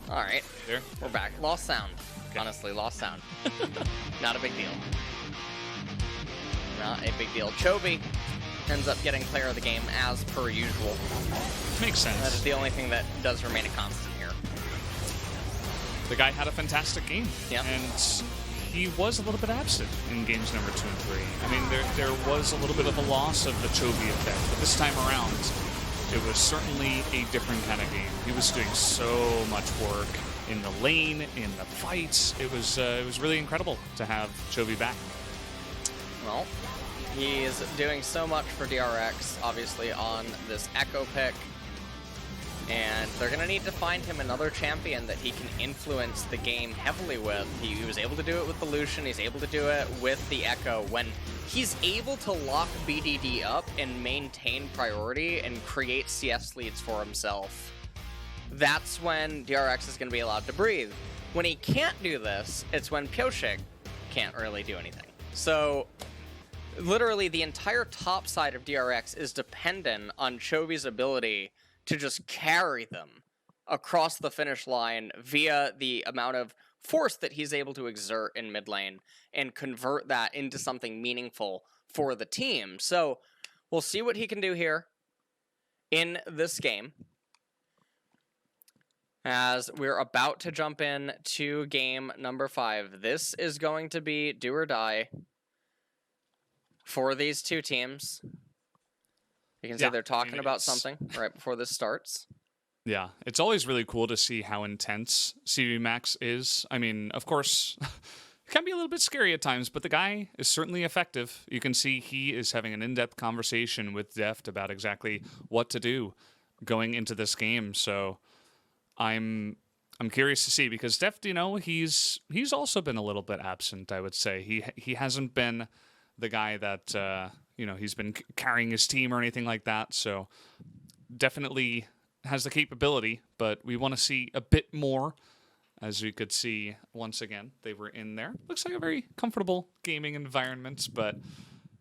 Alright, we're back. Lost sound. Okay. Honestly, lost sound. Not a big deal. Not a big deal. Chovy ends up getting player of the game as per usual. Makes sense. That is the only thing that does remain a constant here. The guy had a fantastic game. Yeah. And he was a little bit absent in games number 2 and 3. I mean, there was a little bit of a loss of the Chovy effect, but this time around, it was certainly a different kind of game. He was doing so much work in the lane, in the fights. It was really incredible to have Chovy back. Well, he is doing so much for DRX, obviously, on this Echo pick. And they're going to need to find him another champion that he can influence the game heavily with. He was able to do it with the Lucian. He's able to do it with the Echo. When he's able to lock BDD up and maintain priority and create CS leads for himself, that's when DRX is going to be allowed to breathe. When he can't do this, it's when Pyoshik can't really do anything. So literally the entire top side of DRX is dependent on Chovy's ability to just carry them across the finish line via the amount of force that he's able to exert in mid lane and convert that into something meaningful for the team. So we'll see what he can do here in this game, as we're about to jump in to game number 5. This is going to be do or die for these two teams. You can see they're talking about something right before this starts. Yeah, it's always really cool to see how intense CV Max is. I mean, of course, it can be a little bit scary at times, but the guy is certainly effective. You can see he is having an in-depth conversation with Deft about exactly what to do going into this game. So I'm curious to see, because Deft, you know, he's also been a little bit absent, I would say. He hasn't been the guy that you know, he's been carrying his team or anything like that. So definitely has the capability, but we want to see a bit more. As you could see, once again, they were in there. Looks like a very comfortable gaming environment, but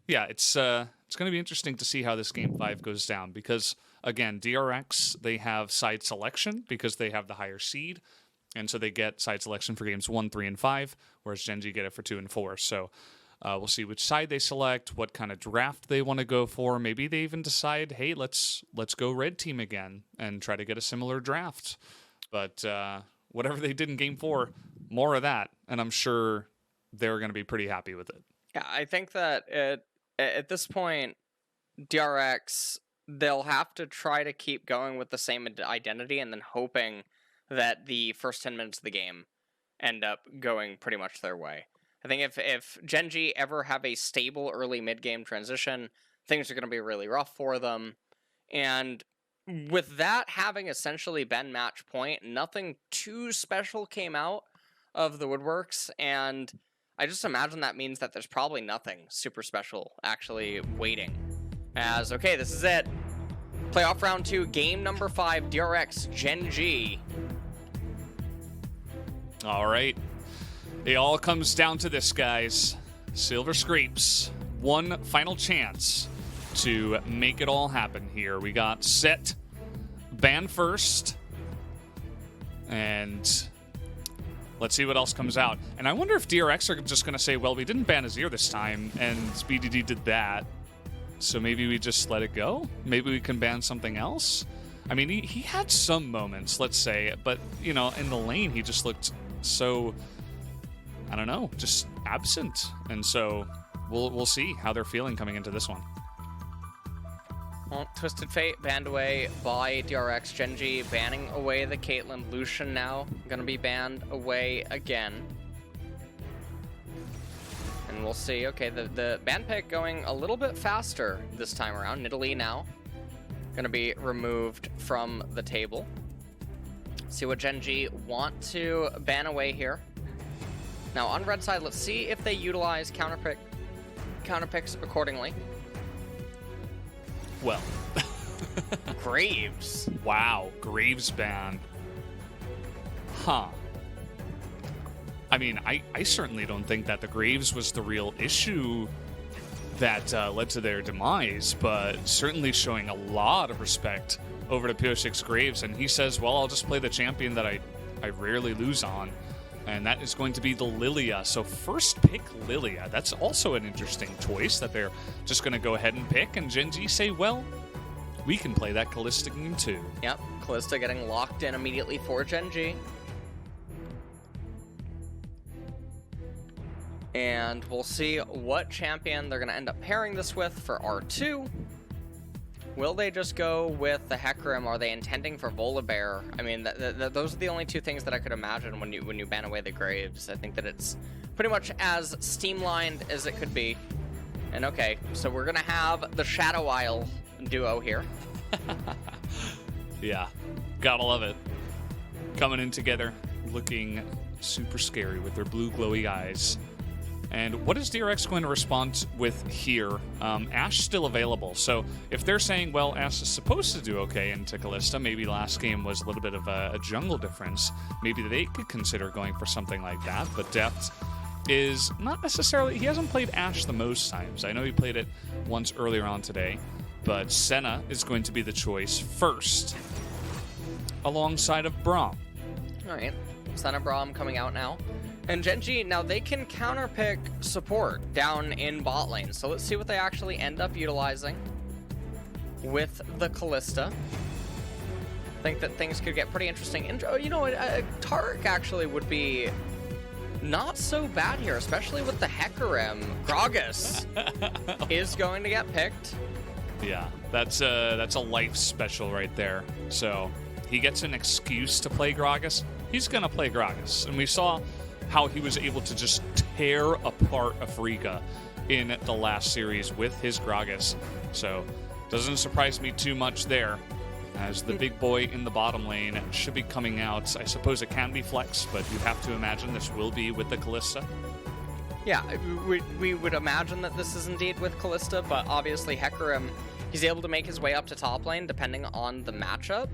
yeah, it's going to be interesting to see how this Game 5 goes down, because, again, DRX, they have side selection because they have the higher seed, and so they get side selection for games 1, 3, and 5, whereas Gen.G get it for 2 and 4. So we'll see which side they select, what kind of draft they want to go for. Maybe they even decide, hey, let's go red team again and try to get a similar draft. But whatever they did in Game 4, more of that, and I'm sure they're going to be pretty happy with it. Yeah, I think that at this point, DRX, they'll have to try to keep going with the same identity and then hoping that the first 10 minutes of the game end up going pretty much their way. I think if Gen.G ever have a stable early mid-game transition, things are going to be really rough for them. And with that having essentially been match point, nothing too special came out of the woodworks, and I just imagine that means that there's probably nothing super special actually waiting. As, okay, this is it. Playoff round 2, game number 5, DRX Gen.G. All right. It all comes down to this, guys. Silver Scrapes. One final chance to make it all happen here. We got Set, ban first, and let's see what else comes out. And I wonder if DRX are just going to say, well, we didn't ban Azir this time, and BDD did that, so maybe we just let it go? Maybe we can ban something else? I mean, he had some moments, let's say, but, you know, in the lane, he just looked so, I don't know, just absent. And so we'll see how they're feeling coming into this one. Well, Twisted Fate banned away by DRX. Gen.G banning away the Caitlyn. Lucian now going to be banned away again. And we'll see. Okay, the ban pick going a little bit faster this time around. Nidalee now going to be removed from the table. See what Gen.G want to ban away here. Now on red side, let's see if they utilize counter picks accordingly. Well, Graves. Wow, Graves ban. Huh. I mean, I certainly don't think that the Graves was the real issue that led to their demise, but certainly showing a lot of respect over to Piosik's Graves, and he says, well, I'll just play the champion that I rarely lose on, and that is going to be the Lilia. So first pick Lilia. That's also an interesting choice that they're just going to go ahead and pick, and Gen.G say, well, we can play that Kalista game too. Yep, Kalista getting locked in immediately for Gen.G. And we'll see what champion they're going to end up pairing this with for R2. Will they just go with the Hecarim? Are they intending for Volibear? I mean, those are the only two things that I could imagine when you ban away the Graves. I think that it's pretty much as streamlined as it could be. And okay, so we're going to have the Shadow Isle duo here. Yeah, gotta love it. Coming in together, looking super scary with their blue glowy eyes. And what is DRX going to respond with here? Ashe still available, so if they're saying, well, Ashe is supposed to do okay into Kalista, maybe last game was a little bit of a jungle difference, maybe they could consider going for something like that, but Deft is not necessarily, he hasn't played Ashe the most times. I know he played it once earlier on today, but Senna is going to be the choice first, alongside of Braum. All right, Senna Braum coming out now. And Gen.G, now they can counterpick support down in bot lane. So let's see what they actually end up utilizing with the Kalista. I think that things could get pretty interesting. And, you know, Taric actually would be not so bad here, especially with the Hecarim. Gragas is going to get picked. Yeah, that's a life special right there. So he gets an excuse to play Gragas. He's going to play Gragas. And we saw how he was able to just tear apart Afrika in the last series with his Gragas. So doesn't surprise me too much there, as the big boy in the bottom lane should be coming out. I suppose it can be Flex, but you have to imagine this will be with the Kalista. Yeah, we would imagine that this is indeed with Kalista, but obviously Hecarim, he's able to make his way up to top lane depending on the matchup.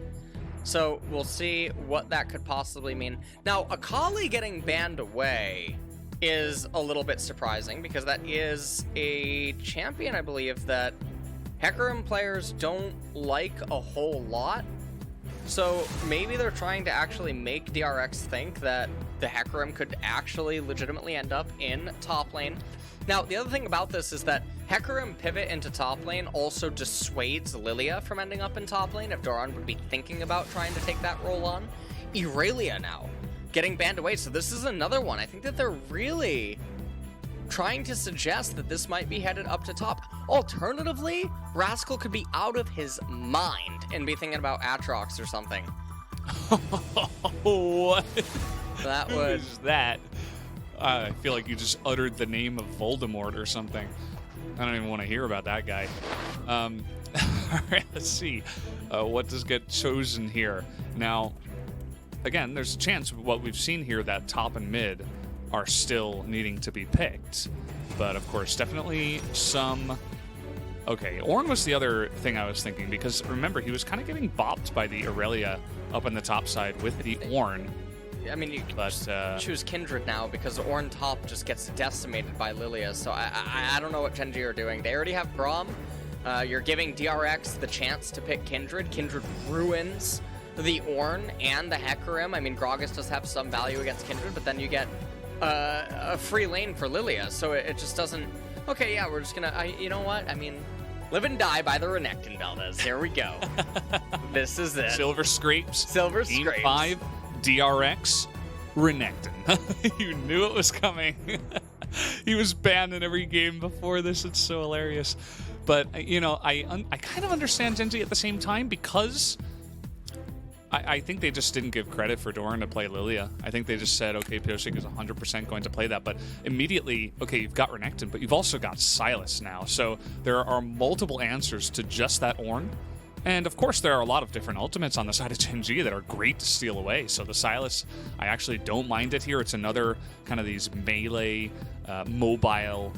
So we'll see what that could possibly mean. Now, Akali getting banned away is a little bit surprising because that is a champion, I believe, that Hecarim players don't like a whole lot. So maybe they're trying to actually make DRX think that the Hecarim could actually legitimately end up in top lane. Now, the other thing about this is that Hecarim pivot into top lane also dissuades Lilia from ending up in top lane if Doran would be thinking about trying to take that role on. Irelia now getting banned away, so this is another one. I think that they're really trying to suggest that this might be headed up to top. Alternatively, Rascal could be out of his mind and be thinking about Aatrox or something. What? That Who would... is that? I feel like you just uttered the name of Voldemort or something. I don't even want to hear about that guy. All right, let's see. What does get chosen here? Now, again, there's a chance with what we've seen here that top and mid are still needing to be picked. But, of course, definitely some... Okay, Ornn was the other thing I was thinking, because remember, he was kind of getting bopped by the Irelia up on the top side with the Ornn. I mean, you can choose Kindred now because Ornn top just gets decimated by Lilia, so I don't know what Gen.G are doing. They already have Braum. You're giving DRX the chance to pick Kindred. Kindred ruins the Ornn and the Hecarim. I mean, Gragas does have some value against Kindred, but then you get a free lane for Lilia, so it just doesn't... Okay, yeah, we're just gonna... you know what? I mean, live and die by the Renekton Valdez. Here we go. This is it. Silver Scrapes. Silver Game Scrapes. 5. DRX, Renekton. You knew it was coming. He was banned in every game before this. It's so hilarious. But, you know, I kind of understand Gen.G at the same time because I think they just didn't give credit for Doran to play Lilia. I think they just said, okay, Pyosik is 100% going to play that. But immediately, okay, you've got Renekton, but you've also got Sylas now. So there are multiple answers to just that Ornn. And, of course, there are a lot of different ultimates on the side of Gen.G that are great to steal away. So the Sylas, I actually don't mind it here. It's another kind of these melee, mobile,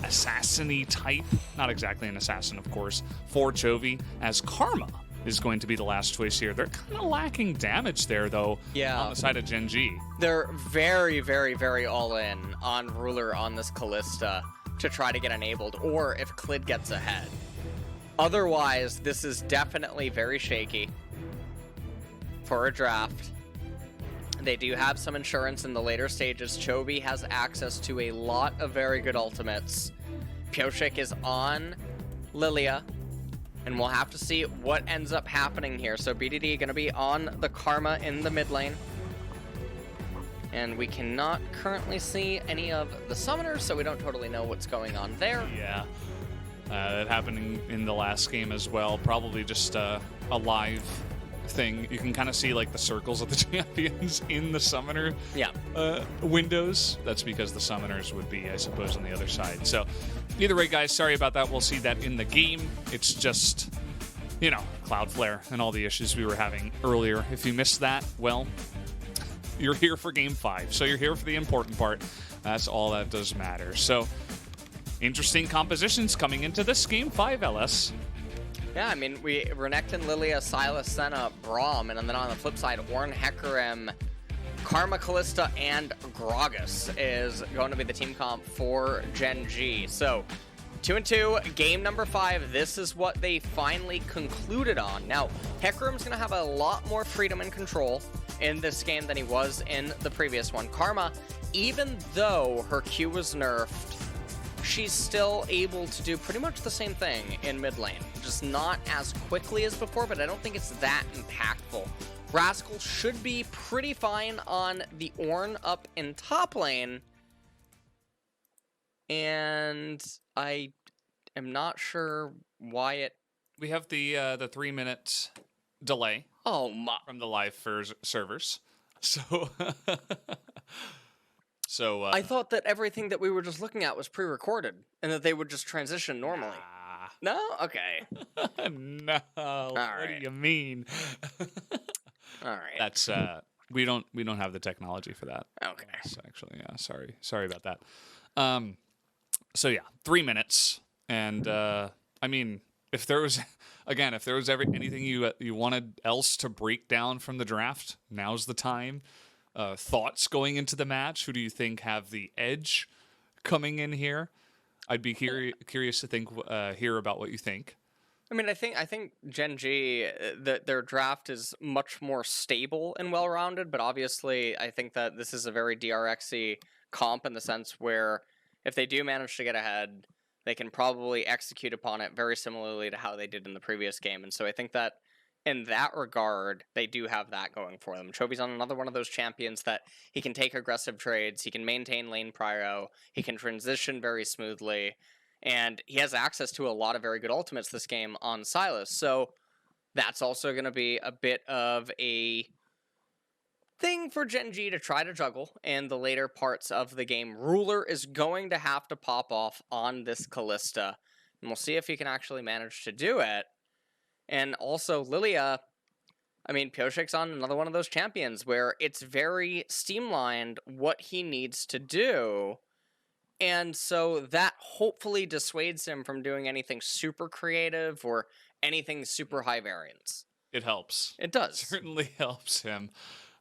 assassin-y type. Not exactly an assassin, of course, for Chovy, as Karma is going to be the last choice here. They're kind of lacking damage there, though, on the side of Gen.G. They're very, very, very all-in on Ruler on this Kalista to try to get enabled, or if Clid gets ahead. Otherwise, this is definitely very shaky for a draft. They do have some insurance in the later stages. Chovy has access to a lot of very good ultimates. Pyosik is on Lilia, and we'll have to see what ends up happening here. So BDD going to be on the Karma in the mid lane. And we cannot currently see any of the summoners, so we don't totally know what's going on there. Yeah. That happened in the last game as well. Probably just a live thing. You can kind of see like the circles of the champions in the summoner windows. That's because the summoners would be, I suppose, on the other side. So either way, guys, sorry about that. We'll see that in the game. It's just, you know, Cloudflare and all the issues we were having earlier. If you missed that, well, you're here for Game 5. So you're here for the important part. That's all that does matter. So interesting compositions coming into this Game 5, LS. Yeah, I mean, Renekton, Lilia, Sylas, Senna, Braum, and then on the flip side, Ornn, Hecarim, Karma, Kalista, and Gragas is going to be the team comp for Gen.G. So, 2-2, game number 5. This is what they finally concluded on. Now, Hecarim's going to have a lot more freedom and control in this game than he was in the previous one. Karma, even though her Q was nerfed, she's still able to do pretty much the same thing in mid lane. Just not as quickly as before, but I don't think it's that impactful. Rascal should be pretty fine on the Ornn up in top lane. And I am not sure why it... We have the 3-minute delay from the live servers. So... So I thought that everything that we were just looking at was pre-recorded and that they would just transition normally. No? Okay. No. What do you mean? All right. That's we don't have the technology for that. Okay. Yes, actually, yeah. Sorry about that. So yeah, 3 minutes, and I mean, if there was anything you wanted else to break down from the draft, now's the time. Thoughts going into the match? Who do you think have the edge coming in here? I'd be curious to hear about what you think. I mean, I think Gen.G, their draft is much more stable and well-rounded, but obviously I think that this is a very DRX-y comp in the sense where if they do manage to get ahead, they can probably execute upon it very similarly to how they did in the previous game. And so I think that in that regard, they do have that going for them. Chovy's on another one of those champions that he can take aggressive trades, he can maintain lane prio, he can transition very smoothly, and he has access to a lot of very good ultimates this game on Sylas. So that's also going to be a bit of a thing for Gen.G to try to juggle in the later parts of the game. Ruler is going to have to pop off on this Kalista, and we'll see if he can actually manage to do it. And also, Lilia, I mean, Pyosik's on another one of those champions where it's very streamlined what he needs to do. And so that hopefully dissuades him from doing anything super creative or anything super high variance. It helps. It does. It certainly helps him.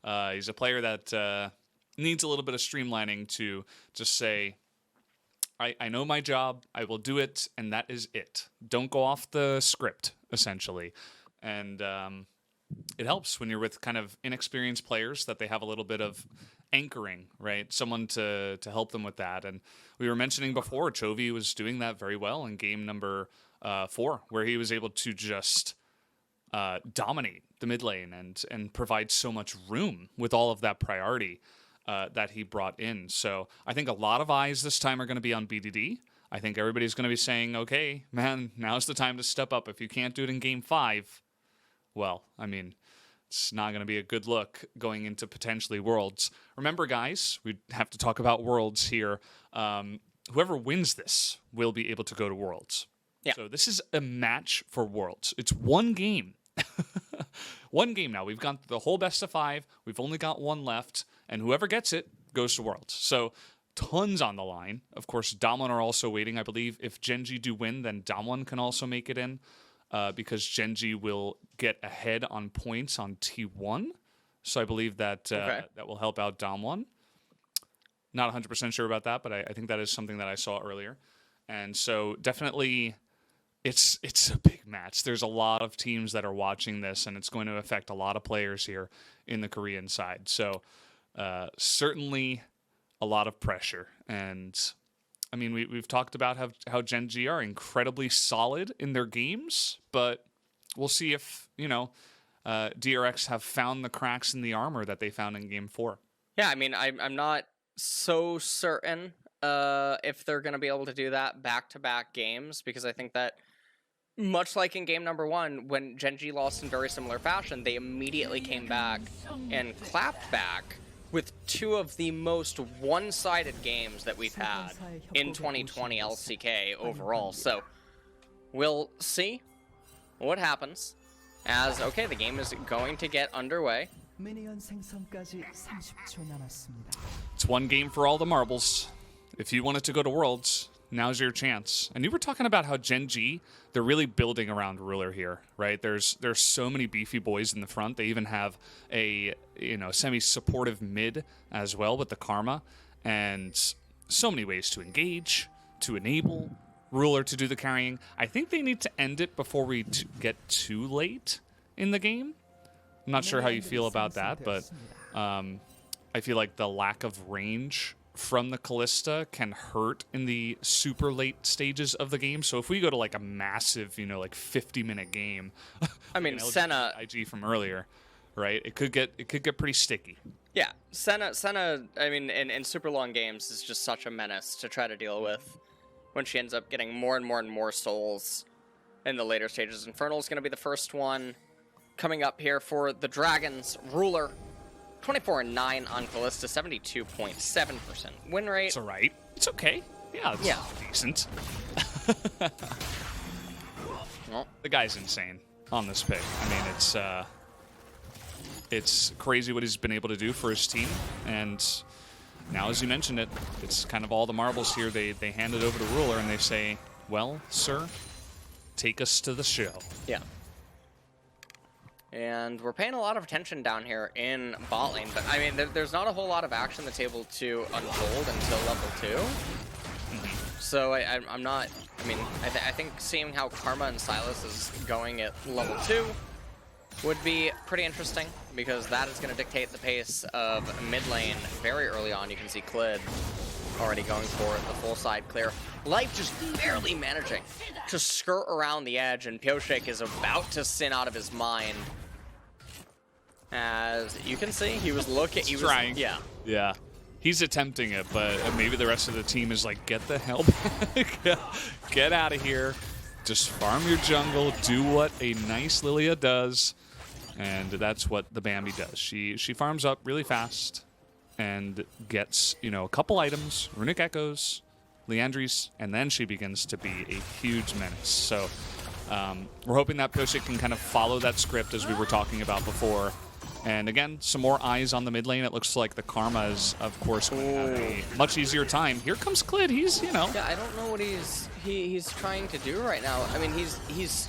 He's a player that needs a little bit of streamlining to just say, I know my job, I will do it, and that is it. Don't go off the script, essentially. And it helps when you're with kind of inexperienced players that they have a little bit of anchoring, right? Someone to help them with that. And we were mentioning before, Chovy was doing that very well in game number 4, where he was able to just dominate the mid lane and provide so much room with all of that priority that he brought in. So I think a lot of eyes this time are going to be on BDD. I think everybody's going to be saying, okay, man, now's the time to step up. If you can't do it in game 5, well, I mean, it's not going to be a good look going into potentially Worlds. Remember, guys, we have to talk about Worlds here. Whoever wins this will be able to go to Worlds. Yeah. So this is a match for Worlds. It's one game. One game now. We've gone through the whole best of 5. We've only got one left, and whoever gets it goes to Worlds. So tons on the line. Of course, Damwon are also waiting. I believe if Gen.G do win, then Damwon can also make it in because Gen.G will get ahead on points on T1. So I believe that that will help out Damwon. Not 100% sure about that, but I think that is something that I saw earlier. And so definitely it's a big match. There's a lot of teams that are watching this, and it's going to affect a lot of players here in the Korean side. So certainly a lot of pressure. And I mean, we've talked about how Gen.G are incredibly solid in their games, but we'll see if, DRX have found the cracks in the armor that they found in Game 4. Yeah, I mean, I'm not so certain if they're going to be able to do that back-to-back games, because I think that, much like in game number 1, when Gen.G lost in very similar fashion, they immediately came back and clapped back with 2 of the most one-sided games that we've had in 2020 LCK overall. So we'll see what happens as, okay, the game is going to get underway. It's one game for all the marbles. If you want it to go to Worlds, now's your chance. And you were talking about how Gen.G, they're really building around Ruler here, right? There's so many beefy boys in the front. They even have a semi-supportive mid as well with the Karma, and so many ways to engage, to enable Ruler to do the carrying. I think they need to end it before we get too late in the game. I'm not sure how you feel about that, but I feel like the lack of range from the Kalista can hurt in the super late stages of the game. So if we go to like a massive, 50-minute game, I mean, Senna IG from earlier, right? It could get pretty sticky. Yeah, Senna. I mean, in super long games is just such a menace to try to deal with when she ends up getting more and more and more souls in the later stages. Infernal's going to be the first one coming up here for the Dragons. Ruler, 24-9 on Kalista, 72.7% win rate. It's all right. It's okay. Yeah, it's decent. Well, the guy's insane on this pick. I mean, it's crazy what he's been able to do for his team. And now, as you mentioned it, it's kind of all the marbles here. They hand it over to Ruler and they say, well, sir, take us to the show. Yeah. And we're paying a lot of attention down here in bot lane, but I mean, there's not a whole lot of action that's able to unfold until level 2. So I'm not, I mean, I think seeing how Karma and Silas is going at level 2 would be pretty interesting, because that is going to dictate the pace of mid lane very early on. You can see Clid already going for the full side clear. Life just barely managing to skirt around the edge, and Pioshik is about to sin out of his mind. As you can see, he was trying. Yeah. Yeah. He's attempting it, but maybe the rest of the team is like, get the hell back. Get out of here. Just farm your jungle. Do what a nice Lilia does. And that's what the Bambi does. She farms up really fast and gets, a couple items, Runic Echoes, Leandries, and then she begins to be a huge menace. So we're hoping that Pioshik can kind of follow that script as we were talking about before. And again, some more eyes on the mid lane. It looks like the Karma is, of course, going to have a much easier time. Here comes Clid. He's, Yeah, I don't know what he's trying to do right now. I mean, he's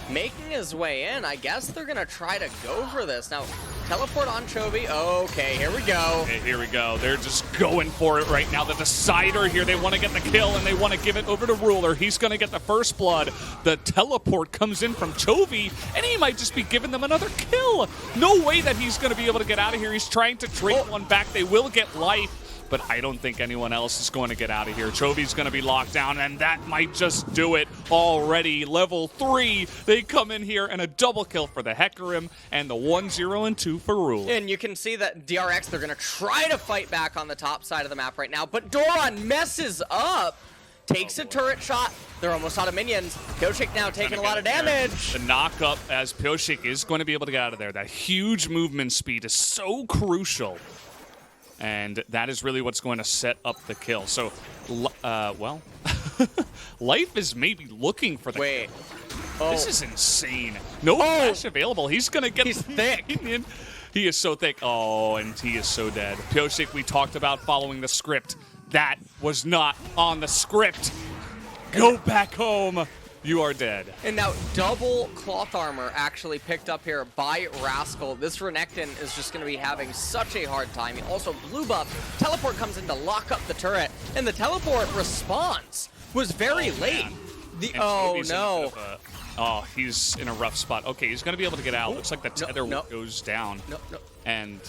making his way in. I guess they're going to try to go for this. Now, teleport on Chovy. Okay, here we go. Okay, here we go. They're just going for it right now. The decider here. They want to get the kill, and they want to give it over to Ruler. He's going to get the first blood. The teleport comes in from Chovy, and he might just be giving them another kill. No way that he's going to be able to get out of here. He's trying to trade one back. They will get life, but I don't think anyone else is going to get out of here. Chovy's going to be locked down, and that might just do it already. Level 3, they come in here, and a double kill for the Hecarim, and the 1-0 and 2 for Rule. And you can see that DRX, they're going to try to fight back on the top side of the map right now, but Doran messes up. Takes a turret shot. They're almost out of minions. Pioshik now taking a lot of damage. The knock up as Pioshik is going to be able to get out of there. That huge movement speed is so crucial. And that is really what's going to set up the kill. So, well, Life is maybe looking for the kill. This is insane. No flash available. He's going to get He's thick. Minion. He is so thick. Oh, and he is so dead. Pioshik, we talked about following the script. That was not on the script. Go back home. You are dead. And now double cloth armor actually picked up here by Rascal. This Renekton is just going to be having such a hard time. He also blue buff. Teleport comes in to lock up the turret. And the teleport response was very late. The And oh Chovy's in a no! bit of he's in a rough spot. Okay, he's gonna be able to get out. Looks like the tether goes down. No. And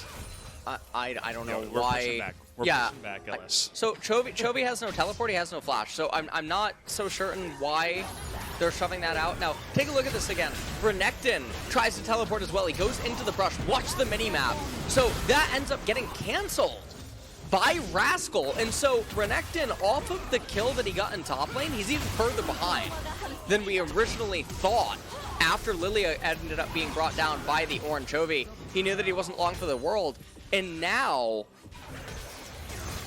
I don't know we're why. pushing back. We're pushing back, LS. So Chovy has no teleport. He has no flash. So I'm not so certain why they're shoving that out. Now take a look at this again. Renekton tries to teleport as well. He goes into the brush. Watch the mini map. So that ends up getting canceled by Rascal, and so Renekton, off of the kill that he got in top lane, he's even further behind than we originally thought. After Lilia ended up being brought down by the orange Chovy, he knew that he wasn't long for the world, and now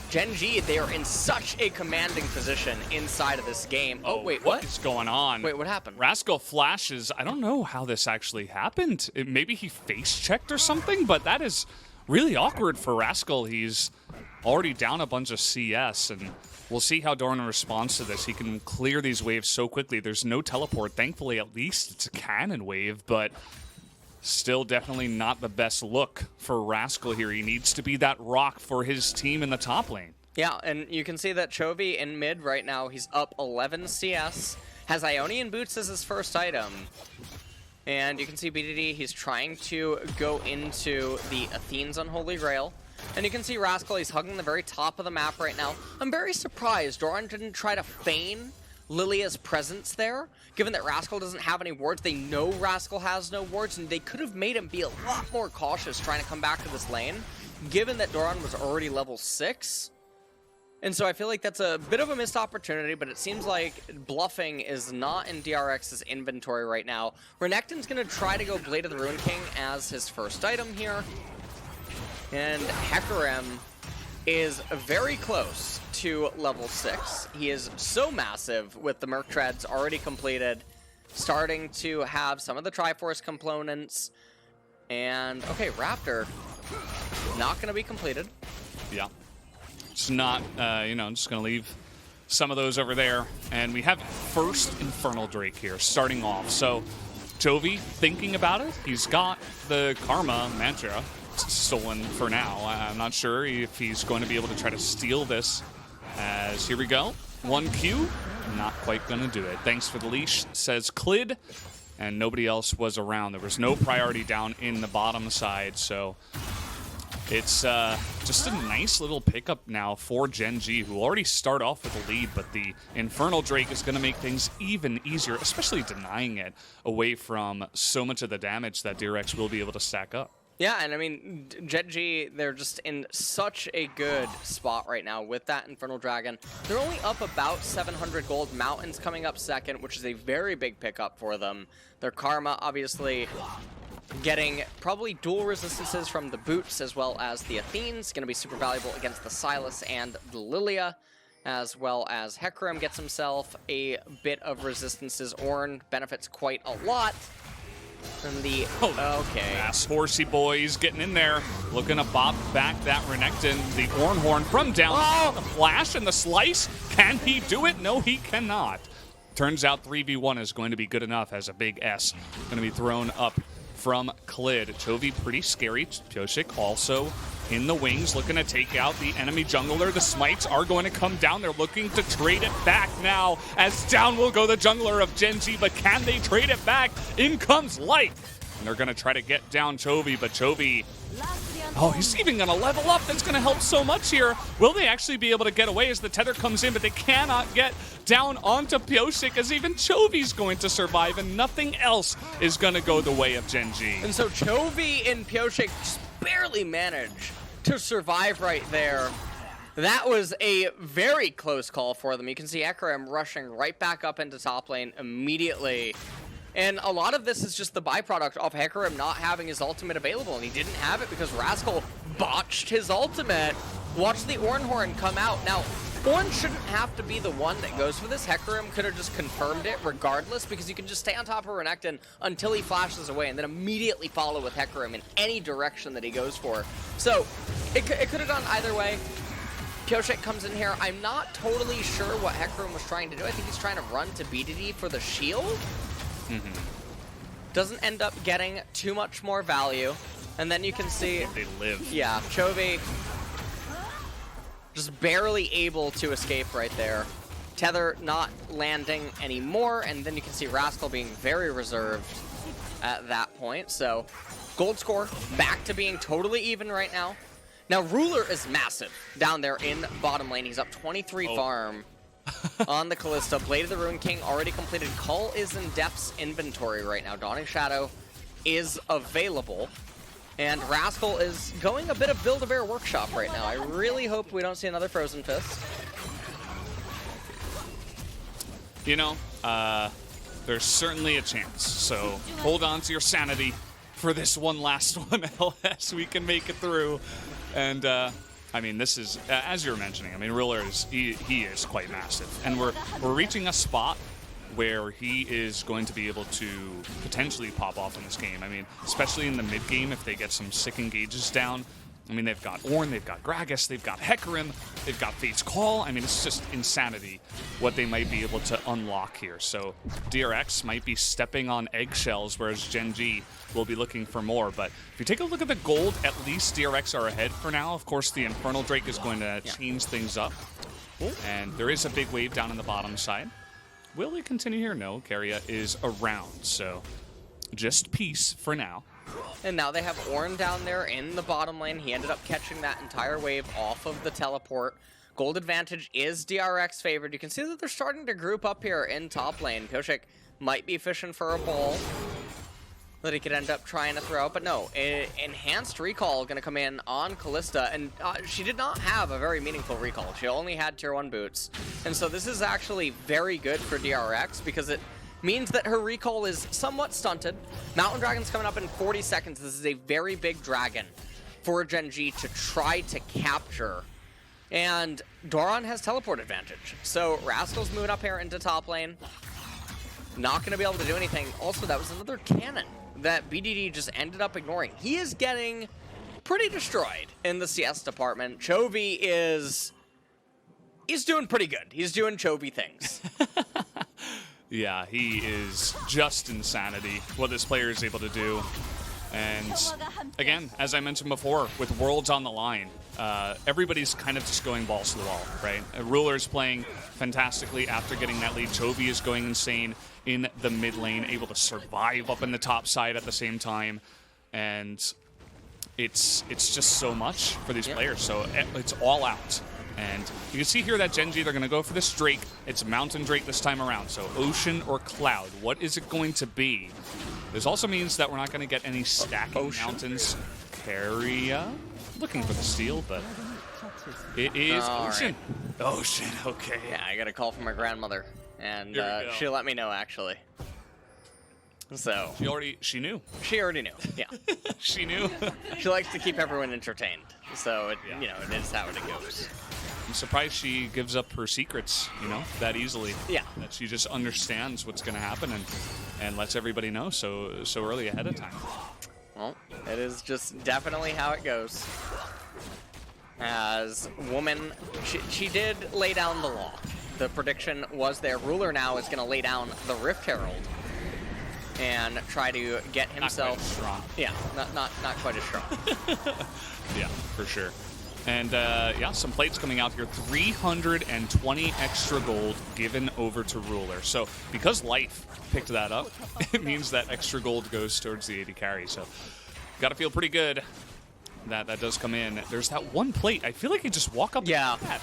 Gen.G, they are in such a commanding position inside of this game. Oh wait, what is going on? Wait, what happened? Rascal flashes. I don't know how this actually happened. Maybe he face checked or something, but that is really awkward for Rascal. He's already down a bunch of CS, and we'll see how Doran responds to this. He can clear these waves so quickly. There's no teleport. Thankfully, at least it's a cannon wave, but still definitely not the best look for Rascal here. He needs to be that rock for his team in the top lane. Yeah, and you can see that Chovy in mid right now, he's up 11 CS, has Ionian Boots as his first item. And you can see BDD, he's trying to go into the Athene's Unholy Grail. And you can see Rascal, he's hugging the very top of the map right now. I'm very surprised Doran didn't try to feign Lilia's presence there, given that Rascal doesn't have any wards. They know Rascal has no wards, and they could have made him be a lot more cautious trying to come back to this lane, given that Doran was already level 6. And so I feel like that's a bit of a missed opportunity, but it seems like bluffing is not in DRX's inventory right now. Renekton's going to try to go Blade of the Ruin King as his first item here. And Hecarim is very close to level 6. He is so massive with the Merc Treads already completed, starting to have some of the Triforce components. And, okay, Raptor, not going to be completed. Yeah. It's not, just going to leave some of those over there. And we have first Infernal Drake here starting off. So Chovy thinking about it. He's got the Karma Mantra stolen for now. I'm not sure if he's going to be able to try to steal this. As here we go. 1Q. Not quite going to do it. Thanks for the leash, says Clid. And nobody else was around. There was no priority down in the bottom side. So it's just a nice little pickup now for Gen.G, who already start off with a lead, but the Infernal Drake is going to make things even easier, especially denying it away from so much of the damage that DRX will be able to stack up. Yeah, and I mean, Gen.G, they're just in such a good spot right now with that Infernal Dragon. They're only up about 700 gold. Mountain's coming up second, which is a very big pickup for them. Their Karma, obviously, getting probably dual resistances from the Boots as well as the Athenes. Going to be super valuable against the Sylas and the Lilia, as well as Hecarim gets himself a bit of resistances. Ornn benefits quite a lot. And the okay, Fast horsey boys getting in there, looking to bop back that Renekton. The Ornhorn from down, the flash and the slice. Can he do it? No, he cannot. Turns out 3v1 is going to be good enough as a big S going to be thrown up from Clid. Chovy pretty scary. Pyosik also in the wings, looking to take out the enemy jungler. The smites are going to come down. They're looking to trade it back now, as down will go the jungler of Gen.G, but can they trade it back? In comes Light, and they're going to try to get down Chovy, but Chovy, he's even going to level up. That's going to help so much here. Will they actually be able to get away as the tether comes in, but they cannot get down onto Pyosik, as even Chovy's going to survive, and nothing else is going to go the way of Gen.G. And so Chovy and Pyosik just barely manage to survive right there. That was a very close call for them. You can see Hecarim rushing right back up into top lane immediately. And a lot of this is just the byproduct of Hecarim not having his ultimate available, and he didn't have it because Rascal botched his ultimate. Watch the Ornhorn come out. Now, Ornn shouldn't have to be the one that goes for this. Hecarim could have just confirmed it regardless, because you can just stay on top of Renekton until he flashes away and then immediately follow with Hecarim in any direction that he goes for. So it could have gone either way. Pyosik comes in here. I'm not totally sure what Hecarim was trying to do. I think he's trying to run to BDD for the shield. Doesn't end up getting too much more value. And then you can see they live. Yeah, Chovy just barely able to escape right there. Tether not landing anymore, and then you can see Rascal being very reserved at that point. So gold score back to being totally even right now. Now Ruler is massive down there in bottom lane. He's up 23 farm on the Kalista. Blade of the Ruin King already completed. Cull is in Depth's inventory right now. Dawning Shadow is available. And Rascal is going a bit of Build-A-Bear Workshop right now. I really hope we don't see another Frozen Fist. You know, there's certainly a chance. So hold on to your sanity for this one last one, LS. We can make it through. And I mean, this is, as you were mentioning, I mean, Ruler is, he is quite massive. And we're reaching a spot where he is going to be able to potentially pop off in this game. I mean, especially in the mid game, if they get some sick engages down. I mean, they've got Ornn, they've got Gragas, they've got Hecarim, they've got Fate's Call. I mean, it's just insanity what they might be able to unlock here. So DRX might be stepping on eggshells, whereas Gen.G will be looking for more. But if you take a look at the gold, at least DRX are ahead for now. Of course, the Infernal Drake is going to change things up. And there is a big wave down on the bottom side. Will we continue here? No, Keria is around, so just peace for now. And now they have Ornn down there in the bottom lane. He ended up catching that entire wave off of the teleport. Gold advantage is DRX favored. You can see that they're starting to group up here in top lane. Koshik might be fishing for a ball that he could end up trying to throw, but no, enhanced recall going to come in on Kalista, and she did not have a very meaningful recall. She only had tier 1 boots, and so this is actually very good for DRX because it means that her recall is somewhat stunted. Mountain Dragon's coming up in 40 seconds. This is a very big dragon for Gen.G to try to capture, and Doran has teleport advantage. So Rascal's moving up here into top lane. Not going to be able to do anything. Also, that was another cannon that BDD just ended up ignoring. He is getting pretty destroyed in the CS department. Chovy he's doing pretty good. He's doing Chovy things. Yeah, he is just insanity, what this player is able to do. And again, as I mentioned before, with Worlds on the line, everybody's kind of just going balls to the wall, right? Ruler's playing fantastically after getting that lead. Chovy is going insane in the mid lane, able to survive up in the top side at the same time. And it's just so much for these players. So it's all out. And you can see here that Gen.G, they're going to go for this Drake. It's Mountain Drake this time around. So Ocean or Cloud, what is it going to be? This also means that we're not going to get any stacking mountains. Keria, looking for the steal, but it is Ocean. Right. Ocean, okay. Yeah, I got a call from my grandmother, and she let me know, actually. So she knew. She already knew. Yeah. She knew. She likes to keep everyone entertained. So you know, it is how it goes. I'm surprised she gives up her secrets, you know, that easily. Yeah. That she just understands what's going to happen and lets everybody know so early ahead of time. Well, it is just definitely how it goes. As woman, she did lay down the law. The prediction was there. Ruler now is going to lay down the Rift Herald and try to get himself... Not quite as strong. Yeah, not quite as strong. Yeah, for sure. And yeah, some plates coming out here. 320 extra gold given over to Ruler. So because Life picked that up, it means that extra gold goes towards the 80 carry. So got to feel pretty good that that does come in. There's that one plate. I feel like you just walk up. Yeah. And that.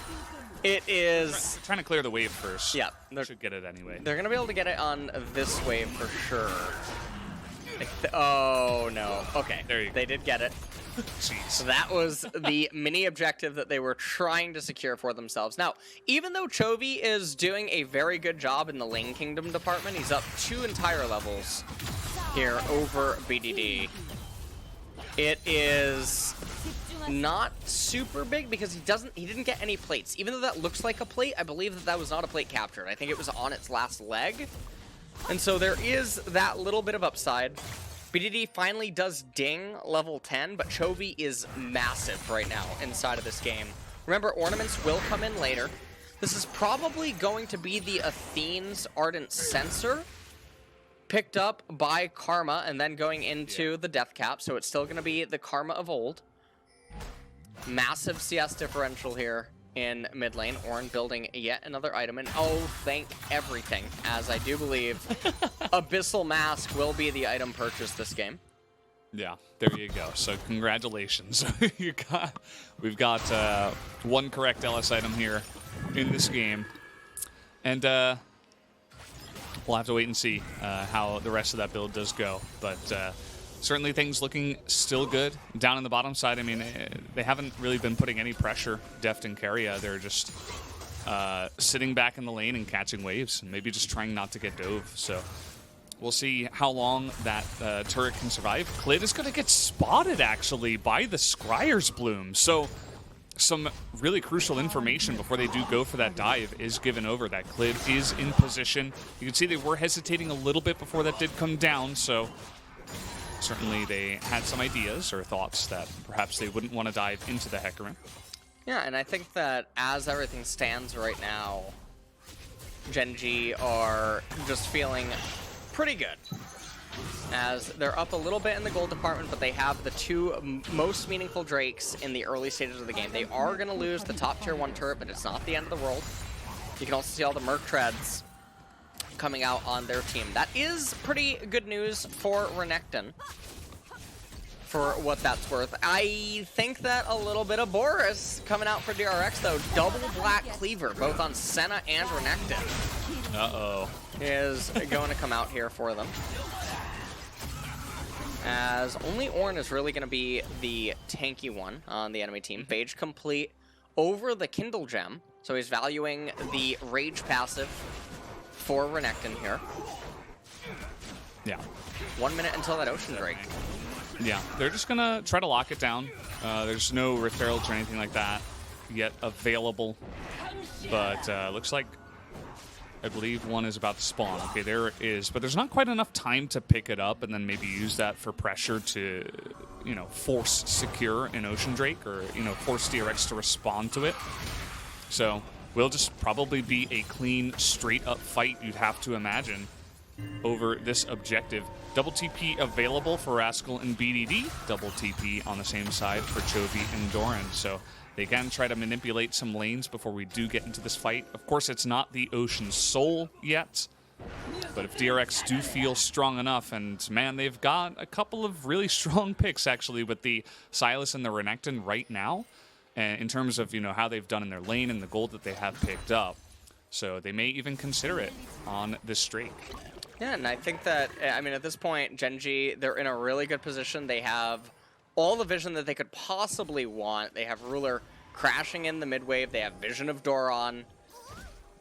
It is... Trying to clear the wave first. Yeah. They should get it anyway. They're going to be able to get it on this wave for sure. Oh, no. Okay. There you go. They did get it. Jeez. So that was the mini objective that they were trying to secure for themselves. Now, even though Chovy is doing a very good job in the Lane Kingdom department, he's up 2 entire levels here over BDD. It is not super big because he didn't get any plates. Even though that looks like a plate, I believe that that was not a plate captured. I think it was on its last leg. And so there is that little bit of upside. BDD finally does ding level 10, but Chovy is massive right now inside of this game. Remember, ornaments will come in later. This is probably going to be the Athene's Ardent Censer, picked up by Karma and then going into the Death Cap, so it's still going to be the Karma of old. Massive CS differential here in mid lane. Ornn building yet another item, and oh, thank everything, as I do believe Abyssal Mask will be the item purchased this game. Yeah, there you go. So congratulations. We've got one correct LS item here in this game. And we'll have to wait and see how the rest of that build does go. But certainly things looking still good. Down in the bottom side, I mean, they haven't really been putting any pressure, Deft and Keria. They're just sitting back in the lane and catching waves, and maybe just trying not to get dove. So we'll see how long that turret can survive. Clid is going to get spotted, actually, by the Scryer's Bloom. So some really crucial information before they do go for that dive is given over. That Clid is in position. You can see they were hesitating a little bit before that did come down, so certainly they had some ideas or thoughts that perhaps they wouldn't want to dive into the Hecarim. Yeah, and I think that as everything stands right now, Gen.G are just feeling pretty good, as they're up a little bit in the gold department, but they have the two most meaningful Drakes in the early stages of the game. They are going to lose the top tier 1 turret, but it's not the end of the world. You can also see all the Merc treads coming out on their team. That is pretty good news for Renekton, for what that's worth. I think that a little bit of Boris coming out for DRX, though. Double Black Cleaver, both on Senna and Renekton. Uh-oh. Is going to come out here for them, as only Ornn is really going to be the tanky one on the enemy team. Phage complete over the Kindle Gem, so he's valuing the Rage passive for Renekton here. Yeah. 1 minute until that Ocean Drake. Yeah, they're just going to try to lock it down. There's no Rift Heralds or anything like that yet available, but looks like I believe one is about to spawn. Okay, there it is. But there's not quite enough time to pick it up and then maybe use that for pressure to, you know, force secure an Ocean Drake, or, you know, force DRX to respond to it. So will just probably be a clean, straight-up fight, you'd have to imagine, over this objective. Double TP available for Rascal and BDD. Double TP on the same side for Chovy and Doran. So they can try to manipulate some lanes before we do get into this fight. Of course, it's not the Ocean Soul yet, but if DRX do feel strong enough, and man, they've got a couple of really strong picks, actually, with the Sylas and the Renekton right now, in terms of, you know, how they've done in their lane and the gold that they have picked up. So they may even consider it on this streak. Yeah, and I think that, I mean, at this point, Gen.G, they're in a really good position. They have all the vision that they could possibly want. They have Ruler crashing in the mid wave. They have vision of Doran.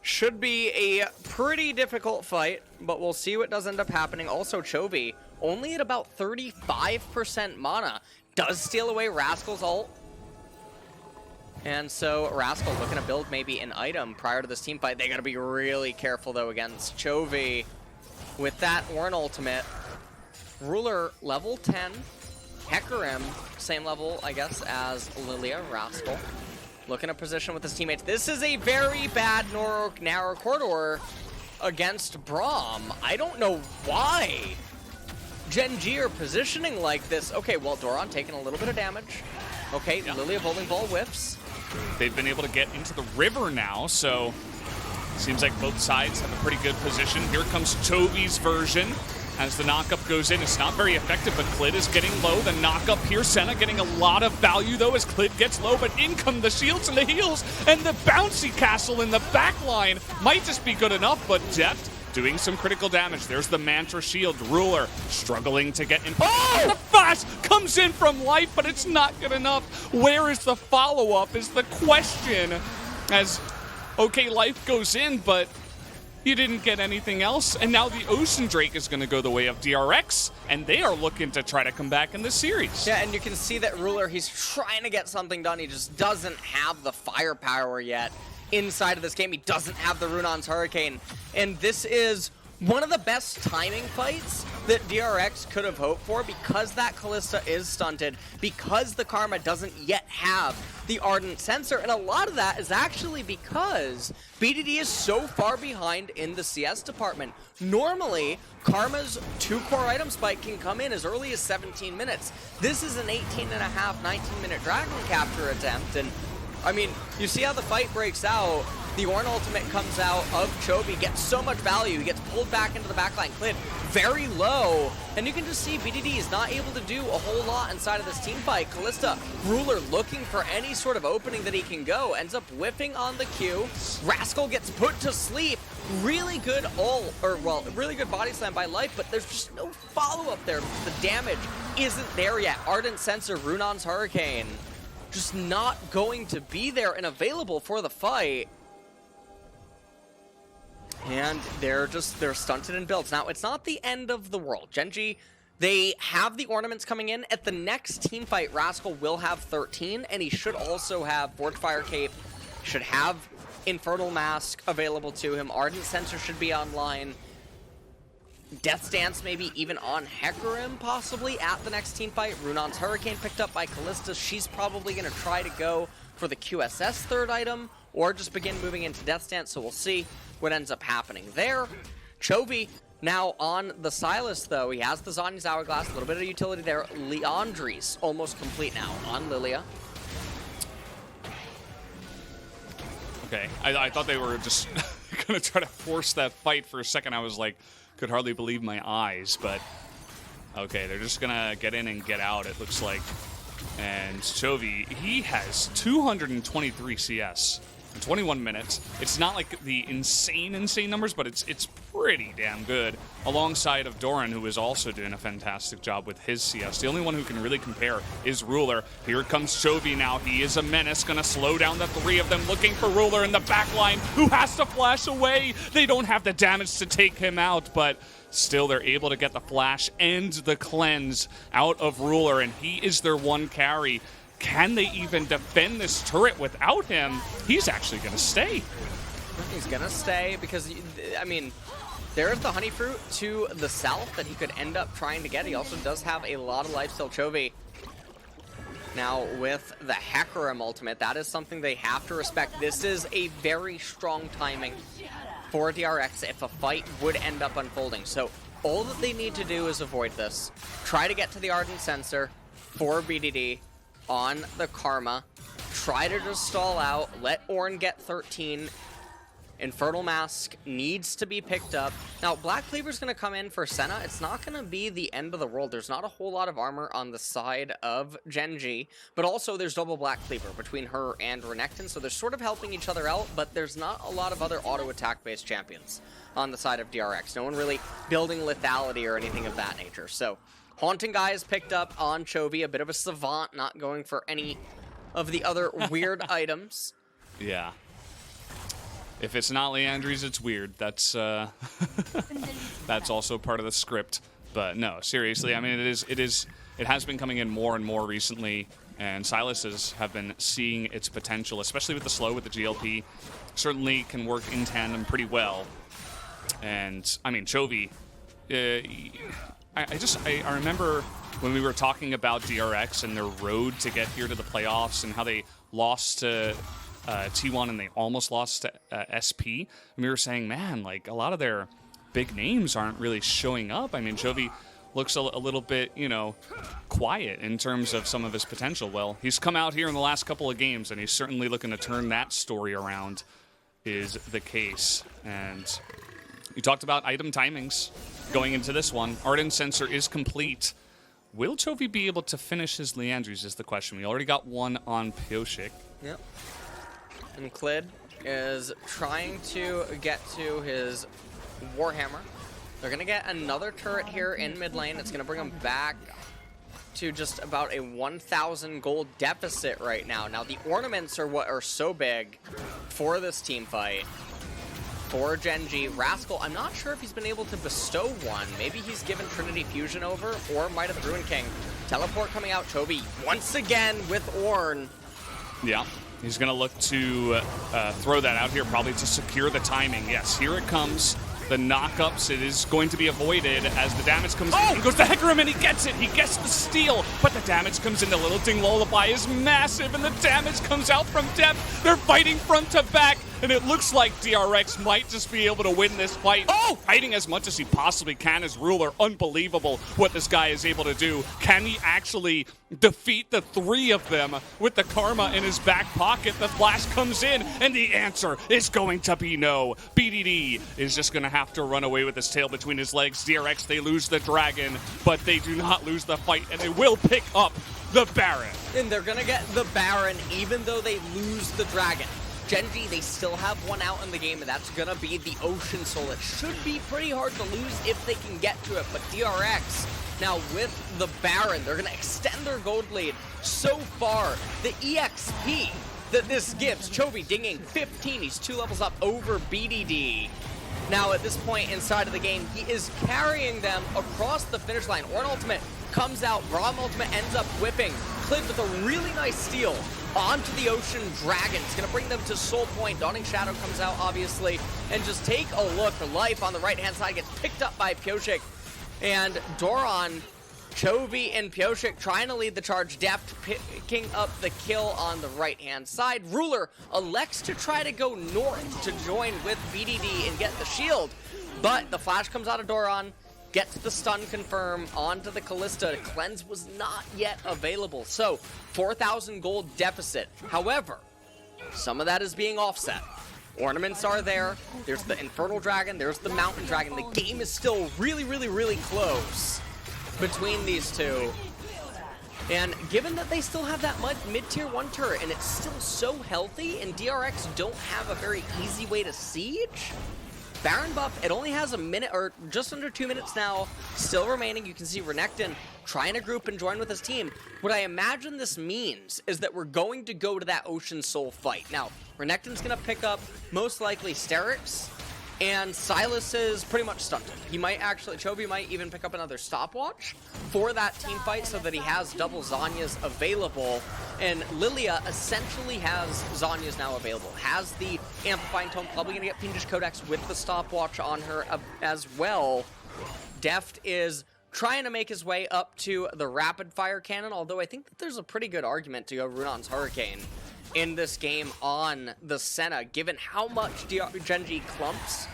Should be a pretty difficult fight, but we'll see what does end up happening. Also, Chovy, only at about 35% mana, does steal away Rascal's ult. And so Rascal looking to build maybe an item prior to this team fight. They got to be really careful, though, against Chovy with that Ornn ultimate. Ruler, level 10. Hecarim, same level, I guess, as Lilia. Rascal looking at position with his teammates. This is a very bad narrow corridor against Braum. I don't know why Gen.G are positioning like this. Okay, well, Doran taking a little bit of damage. Okay, yeah. Lilia bowling ball whiffs. They've been able to get into the river now, so seems like both sides have a pretty good position. Here comes Chovy's version. As the knockup goes in, it's not very effective, but Clid is getting low. The knockup here, Senna getting a lot of value, though, as Clid gets low, but in come the shields and the heals, and the bouncy castle in the back line might just be good enough, but Deft doing some critical damage. There's the Mantra shield. Ruler struggling to get in. Oh! The flash comes in from life, but it's not good enough. Where is the follow-up is the question, as, okay, life goes in, but you didn't get anything else, and now the Ocean Drake is going to go the way of DRX, and they are looking to try to come back in this series. Yeah, and you can see that Ruler, he's trying to get something done. He just doesn't have the firepower yet inside of this game. He doesn't have the Runon's Hurricane, and this is one of the best timing fights that DRX could have hoped for, because that Kalista is stunted, because the Karma doesn't yet have the Ardent Sensor, and a lot of that is actually because BDD is so far behind in the CS department. Normally, Karma's 2-core item spike can come in as early as 17 minutes. This is an 18.5, 19-minute Dragon capture attempt, and I mean, you see how the fight breaks out. The Ornn ultimate comes out of Chovy, gets so much value, he gets pulled back into the backline. Clid very low, and you can just see BDD is not able to do a whole lot inside of this team fight. Kalista, Ruler looking for any sort of opening that he can go, ends up whiffing on the Q. Rascal gets put to sleep. Really good really good body slam by Life, but there's just no follow-up there. The damage isn't there yet. Ardent Sensor, Runon's Hurricane, just not going to be there and available for the fight. And they're stunted in builds. Now, it's not the end of the world. Gen.G, they have the ornaments coming in. At the next team fight, Rascal will have 13, and he should also have Forged Fire Cape, should have Infernal Mask available to him. Ardent Sensor should be online. Death's Dance maybe even on Hecarim possibly at the next team fight. Runon's Hurricane picked up by Kalista. She's probably going to try to go for the QSS third item or just begin moving into Death's Dance, so we'll see what ends up happening there. Chovy now on the Sylas, though. He has the Zhonya's Hourglass, a little bit of utility there. Leandri's almost complete now on Lilia. Okay, I thought they were just going to try to force that fight for a second. I was like, could hardly believe my eyes, but okay, they're just going to get in and get out, it looks like. And Chovy, he has 223 CS. 21 minutes. It's not like the insane numbers, but it's pretty damn good. Alongside of Doran, who is also doing a fantastic job with his CS. The only one who can really compare is Ruler. Here comes Chovy now. He is a menace, gonna slow down the three of them, looking for Ruler in the backline, who has to flash away. They don't have the damage to take him out, but still they're able to get the flash and the cleanse out of Ruler, and he is their one carry. Can they even defend this turret without him? He's actually going to stay. He's going to stay because, I mean, there's the Honey Fruit to the south that he could end up trying to get. He also does have a lot of life still. Chovy now with the Hecarim ultimate. That is something they have to respect. This is a very strong timing for DRX if a fight would end up unfolding. So all that they need to do is avoid this. Try to get to the Ardent Sensor for BDD on the Karma. Try to just stall out. Let Ornn get 13. Infernal Mask needs to be picked up. Now, Black Cleaver's going to come in for Senna. It's not going to be the end of the world. There's not a whole lot of armor on the side of Gen.G, but also there's double Black Cleaver between her and Renekton, so they're sort of helping each other out, but there's not a lot of other auto attack-based champions on the side of DRX. No one really building lethality or anything of that nature. So, Haunting Guy is picked up on Chovy, a bit of a savant, not going for any of the other weird items. Yeah. If it's not Leandri's, it's weird. That's that's also part of the script. But no, seriously, I mean, it has been coming in more and more recently, and Sylas have been seeing its potential, especially with the slow, with the GLP. Certainly can work in tandem pretty well. And I mean, Chovy, I remember when we were talking about DRX and their road to get here to the playoffs and how they lost to T1 and they almost lost to SP. And we were saying, man, like a lot of their big names aren't really showing up. I mean, Chovy looks a little bit, you know, quiet in terms of some of his potential. Well, he's come out here in the last couple of games and he's certainly looking to turn that story around, is the case. And you talked about item timings going into this one. Ardent Sensor is complete. Will Chovy be able to finish his Leandri's is the question. We already got one on Pioshik. Yep. And Clid is trying to get to his Warhammer. They're going to get another turret here in mid lane. It's going to bring them back to just about a 1,000 gold deficit right now. Now, the ornaments are what are so big for this team fight. For Gen.G, Rascal, I'm not sure if he's been able to bestow one. Maybe he's given Trinity Fusion over, or might have Ruin King. Teleport coming out, Chovy once again with Ornn. Yeah, he's going to look to throw that out here, probably to secure the timing. Yes, here it comes. The knockups, it is going to be avoided as the damage comes in. He goes to Hecarim and he gets it. He gets the steal, but the damage comes in. The Little Ding Lullaby is massive, and the damage comes out from depth. They're fighting front to back. and it looks like DRX might just be able to win this fight. Oh! Fighting as much as he possibly can as Ruler. Unbelievable what this guy is able to do. Can he actually defeat the 3 of them with the karma in his back pocket? The flash comes in, and the answer is going to be no. BDD is just going to have to run away with his tail between his legs. DRX, they lose the dragon, but they do not lose the fight, and they will pick up the Baron. And they're going to get the Baron even though they lose the dragon. Gen.G, they still have one out in the game, and that's going to be the Ocean Soul. It should be pretty hard to lose if they can get to it, but DRX, now with the Baron, they're going to extend their gold lead so far. The EXP that this gives, Chovy dinging 15, he's 2 levels up over BDD. Now at this point inside of the game, he is carrying them across the finish line. Ornn ultimate comes out, Braum ultimate ends up whipping. Clid with a really nice steal onto the Ocean Dragon. It's going to bring them to Soul Point. Dawning Shadow comes out, obviously, and just take a look. Life on the right-hand side gets picked up by Pioshik. And Doran, Chovy, and Pioshik trying to lead the charge. Deft picking up the kill on the right-hand side. Ruler elects to try to go north to join with BDD and get the shield. But the flash comes out of Doran. Gets the stun confirm onto the Kalista. Cleanse was not yet available, so 4,000 gold deficit. However, some of that is being offset. Ornaments are there. There's the Infernal Dragon. There's the Mountain Dragon. The game is still really, really, really close between these two. And given that they still have that mid-tier 1 turret, and it's still so healthy, and DRX don't have a very easy way to siege, Baron buff, it only has a minute, or just under 2 minutes now, still remaining. You can see Renekton trying to group and join with his team. What I imagine this means is that we're going to go to that Ocean Soul fight. Now, Renekton's going to pick up, most likely, Sterix, and Silas is pretty much stunted. He might actually, Chovy might even pick up another stopwatch for that team fight so that he has double Zhonya's available. And Lilia essentially has Zhonya's now available. Has the Amplifying Tome, probably going to get Fiendish Codex with the stopwatch on her as well. Deft is trying to make his way up to the Rapid Fire Cannon, although I think that there's a pretty good argument to go Runon's Hurricane in this game on the Senna, given how much Gen.G clumps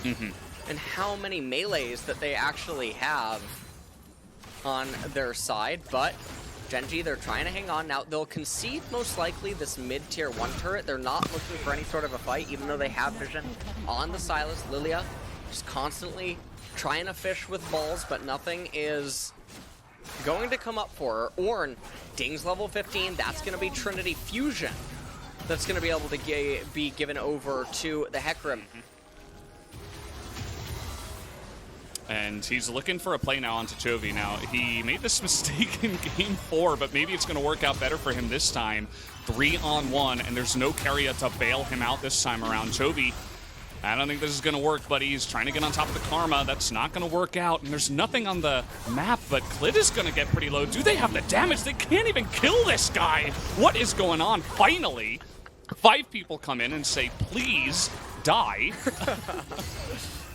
and how many melees that they actually have on their side. But Gen.G, they're trying to hang on. Now, they'll concede most likely this mid-tier 1 turret. They're not looking for any sort of a fight, even though they have vision on the Silas. Lilia just constantly trying to fish with balls, but nothing is going to come up for her. Ornn dings level 15. That's going to be Trinity Fusion. That's going to be able to be given over to the Hecarim. And he's looking for a play now onto Chovy. Now, he made this mistake in Game 4, but maybe it's going to work out better for him this time. 3-on-1, and there's no Keria to bail him out this time around. Chovy, I don't think this is going to work, buddy. He's trying to get on top of the Karma. That's not going to work out, and there's nothing on the map, but Clid is going to get pretty low. Do they have the damage? They can't even kill this guy. What is going on? Finally, 5 people come in and say, please die.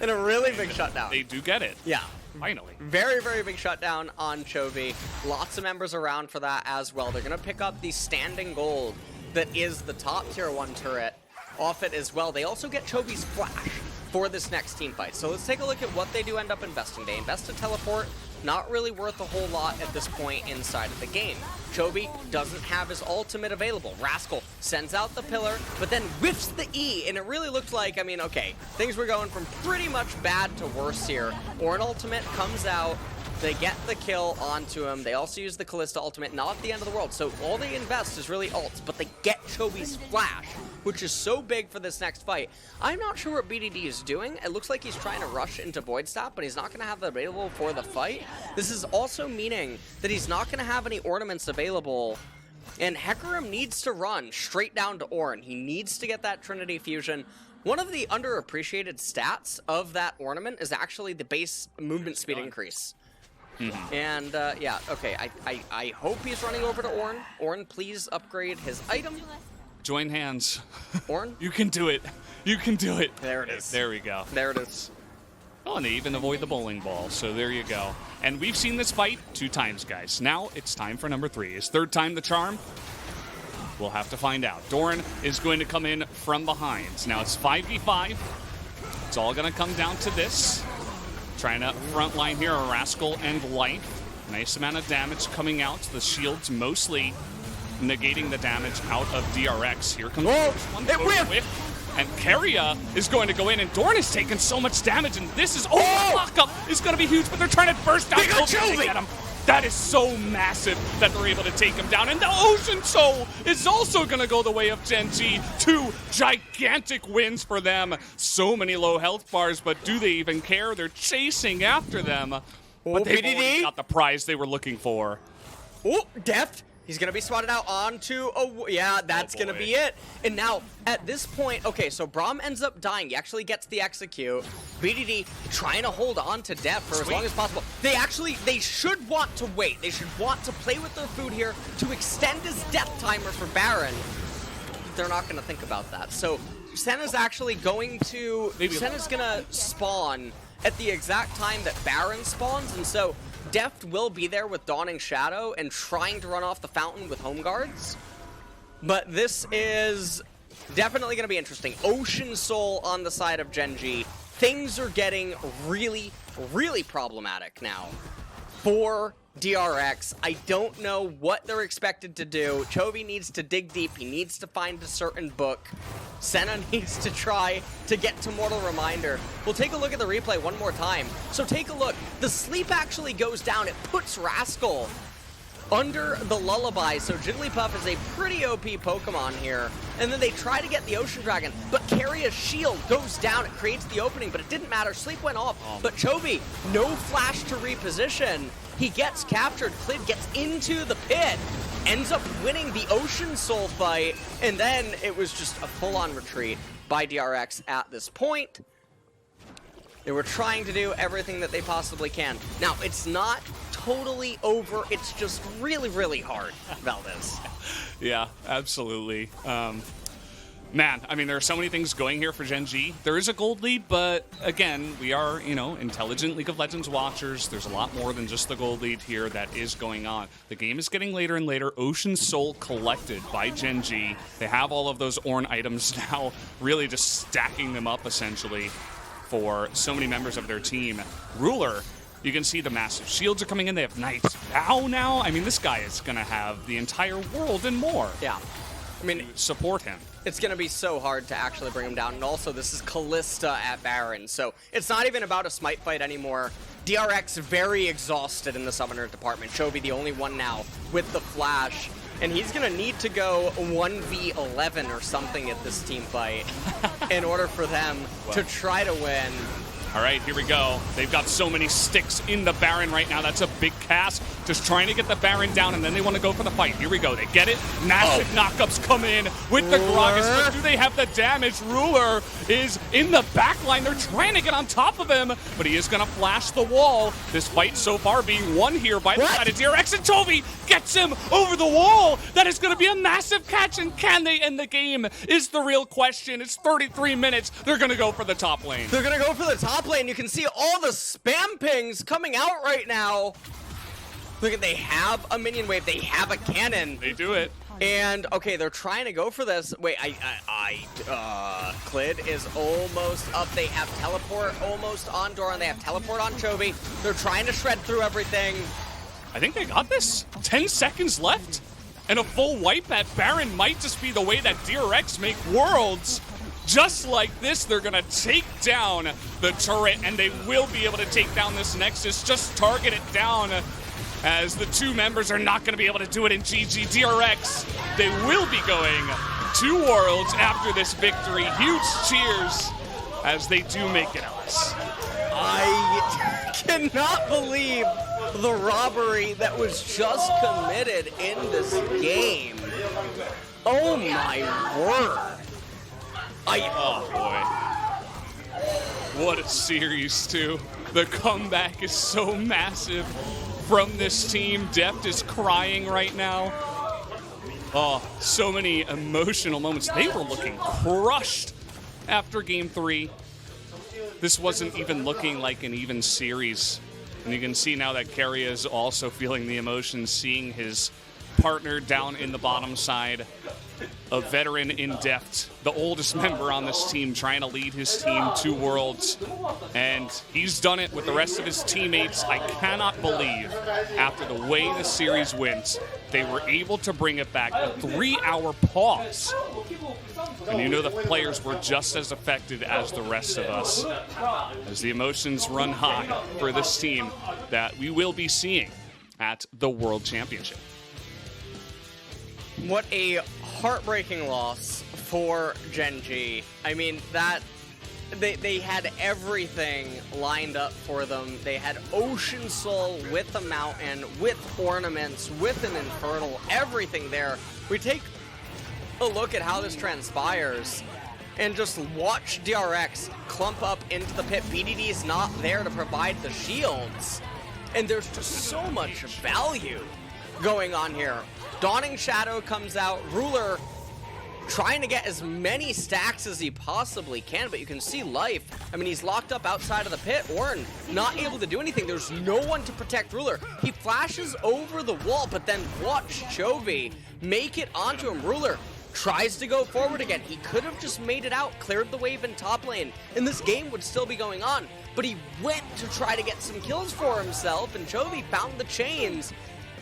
And a really big shutdown. They do get it. Yeah. Finally. Very, very big shutdown on Chovy. Lots of members around for that as well. They're going to pick up the standing gold that is the top tier 1 turret off it as well. They also get Chovy's flash for this next team fight. So let's take a look at what they do end up investing. They invest a teleport. Not really worth a whole lot at this point inside of the game. Chovy doesn't have his ultimate available. Rascal sends out the pillar, but then whiffs the E, and it really looked like, I mean, okay, things were going from pretty much bad to worse here. Ornn ultimate comes out, they get the kill onto him. They also use the Kalista ultimate, not the end of the world. So all they invest is really ults, but they get Chovy's flash, which is so big for this next fight. I'm not sure what BDD is doing. It looks like he's trying to rush into Void Staff, but he's not going to have that available for the fight. This is also meaning that he's not going to have any ornaments available, and Hecarim needs to run straight down to Ornn. He needs to get that Trinity Fusion. One of the underappreciated stats of that ornament is actually the base movement speed increase. And, yeah, okay, I hope he's running over to Ornn. Ornn, please upgrade his item. Join hands. Ornn? You can do it. You can do it. There it is. There we go. There it is. Oh, and they even avoid the bowling ball, so there you go. And we've seen this fight 2 times, guys. Now it's time for number 3. Is 3rd time the charm? We'll have to find out. Doran is going to come in from behind. Now it's 5v5. It's all going to come down to this. Trying to front line here, a Rascal and Life. Nice amount of damage coming out. The shields mostly negating the damage out of DRX. Here comes the first one. Whiff. And Keria is going to go in, and Doran has taken so much damage, and this is... Oh, the lockup is going to be huge, but they're trying to burst out Chovy to get him. That is so massive that they're able to take him down. And the Ocean Soul is also going to go the way of Gen.G. 2 gigantic wins for them. So many low health bars, but do they even care? They're chasing after them. But they've already got the prize they were looking for. Oh, Deft. He's going to be swatted out onto yeah, that's going to be it. And now, at this point, okay, so Braum ends up dying. He actually gets the execute. BDD trying to hold on to Def for as long as possible. They should want to wait. They should want to play with their food here to extend his death timer for Baron. They're not going to think about that. So, Senna's actually going to... Senna's going to spawn at the exact time that Baron spawns, and so... Deft will be there with Dawning Shadow and trying to run off the fountain with home guards. But this is definitely going to be interesting. Ocean Soul on the side of Gen.G. Things are getting really, really problematic now for DRX. I don't know what they're expected to do. Chovy needs to dig deep. He needs to find a certain book. Senna needs to try to get to Mortal Reminder. We'll take a look at the replay one more time. So take a look. The sleep actually goes down. It puts Rascal under the lullaby. So Jigglypuff is a pretty OP Pokemon here. And then they try to get the Ocean Dragon, but Keria's shield goes down. It creates the opening, but it didn't matter. Sleep went off, but Chovy, no flash to reposition. He gets captured. Clid gets into the pit, ends up winning the Ocean Soul fight, and then it was just a full-on retreat by DRX at this point. They were trying to do everything that they possibly can. Now, it's not totally over. It's just really, really hard, Valdez. Yeah, absolutely. Man, I mean, there are so many things going here for Gen.G. There is a gold lead, but again, we are, you know, intelligent League of Legends watchers. There's a lot more than just the gold lead here that is going on. The game is getting later and later. Ocean Soul collected by Gen.G. They have all of those Ornn items now, really just stacking them up, essentially, for so many members of their team. Ruler, you can see the massive shields are coming in. They have Knight's Vow now. I mean, this guy is going to have the entire world and more. Yeah. I mean, support him. It's going to be so hard to actually bring him down. And also, this is Callista at Baron. So it's not even about a smite fight anymore. DRX very exhausted in the summoner department. Chovy the only one now with the flash. And he's going to need to go 1v11 or something at this team fight in order for them to try to win. All right, here we go. They've got so many sticks in the Baron right now. That's a big cast. Just trying to get the Baron down, and then they want to go for the fight. Here we go. They get it. Massive knockups come in with the Gragas, but do they have the damage? Ruler is in the back line. They're trying to get on top of him, but he is going to flash the wall. This fight so far being won here by the side of DRX, and Chovy gets him over the wall. That is going to be a massive catch, and can they end the game is the real question. It's 33 minutes. They're going to go for the top lane. They're going to go for the top lane. You can see all the spam pings coming out right now. Look at, they have a minion wave. They have a cannon. They do it. And, okay, they're trying to go for this. Wait, Clid is almost up. They have teleport almost on Doran. They have teleport on Chovy. They're trying to shred through everything. I think they got this. 10 seconds left. And a full wipe at Baron might just be the way that DRX make worlds. Just like this, they're going to take down the turret, and they will be able to take down this Nexus. Just target it down, as the two members are not going to be able to do it in GG. DRX, they will be going to Worlds after this victory. Huge cheers as they do make it, Ellis. I cannot believe the robbery that was just committed in this game. Oh my word. Oh boy. What a series, too. The comeback is so massive from this team. Deft is crying right now. Oh, so many emotional moments. They were looking crushed after game 3. This wasn't even looking like an even series. And you can see now that Keria is also feeling the emotions, seeing his partner down in the bottom side, a veteran in depth, the oldest member on this team, trying to lead his team to Worlds. And he's done it with the rest of his teammates. I cannot believe, after the way the series went, they were able to bring it back. A 3-hour pause. And you know the players were just as affected as the rest of us, as the emotions run high for this team that we will be seeing at the World Championship. What a heartbreaking loss for Gen.G. I mean, that they had everything lined up for them. They had Ocean Soul with a mountain, with ornaments, with an infernal, everything there. We take a look at how this transpires and just watch DRX clump up into the pit. BDD is not there to provide the shields, and there's just so much value going on here. Dawning Shadow comes out, Ruler trying to get as many stacks as he possibly can, but you can see Life. I mean, he's locked up outside of the pit. Ornn not able to do anything. There's no one to protect Ruler. He flashes over the wall, but then watch Chovy make it onto him. Ruler tries to go forward again. He could have just made it out, cleared the wave in top lane, and this game would still be going on. But he went to try to get some kills for himself, and Chovy found the chains.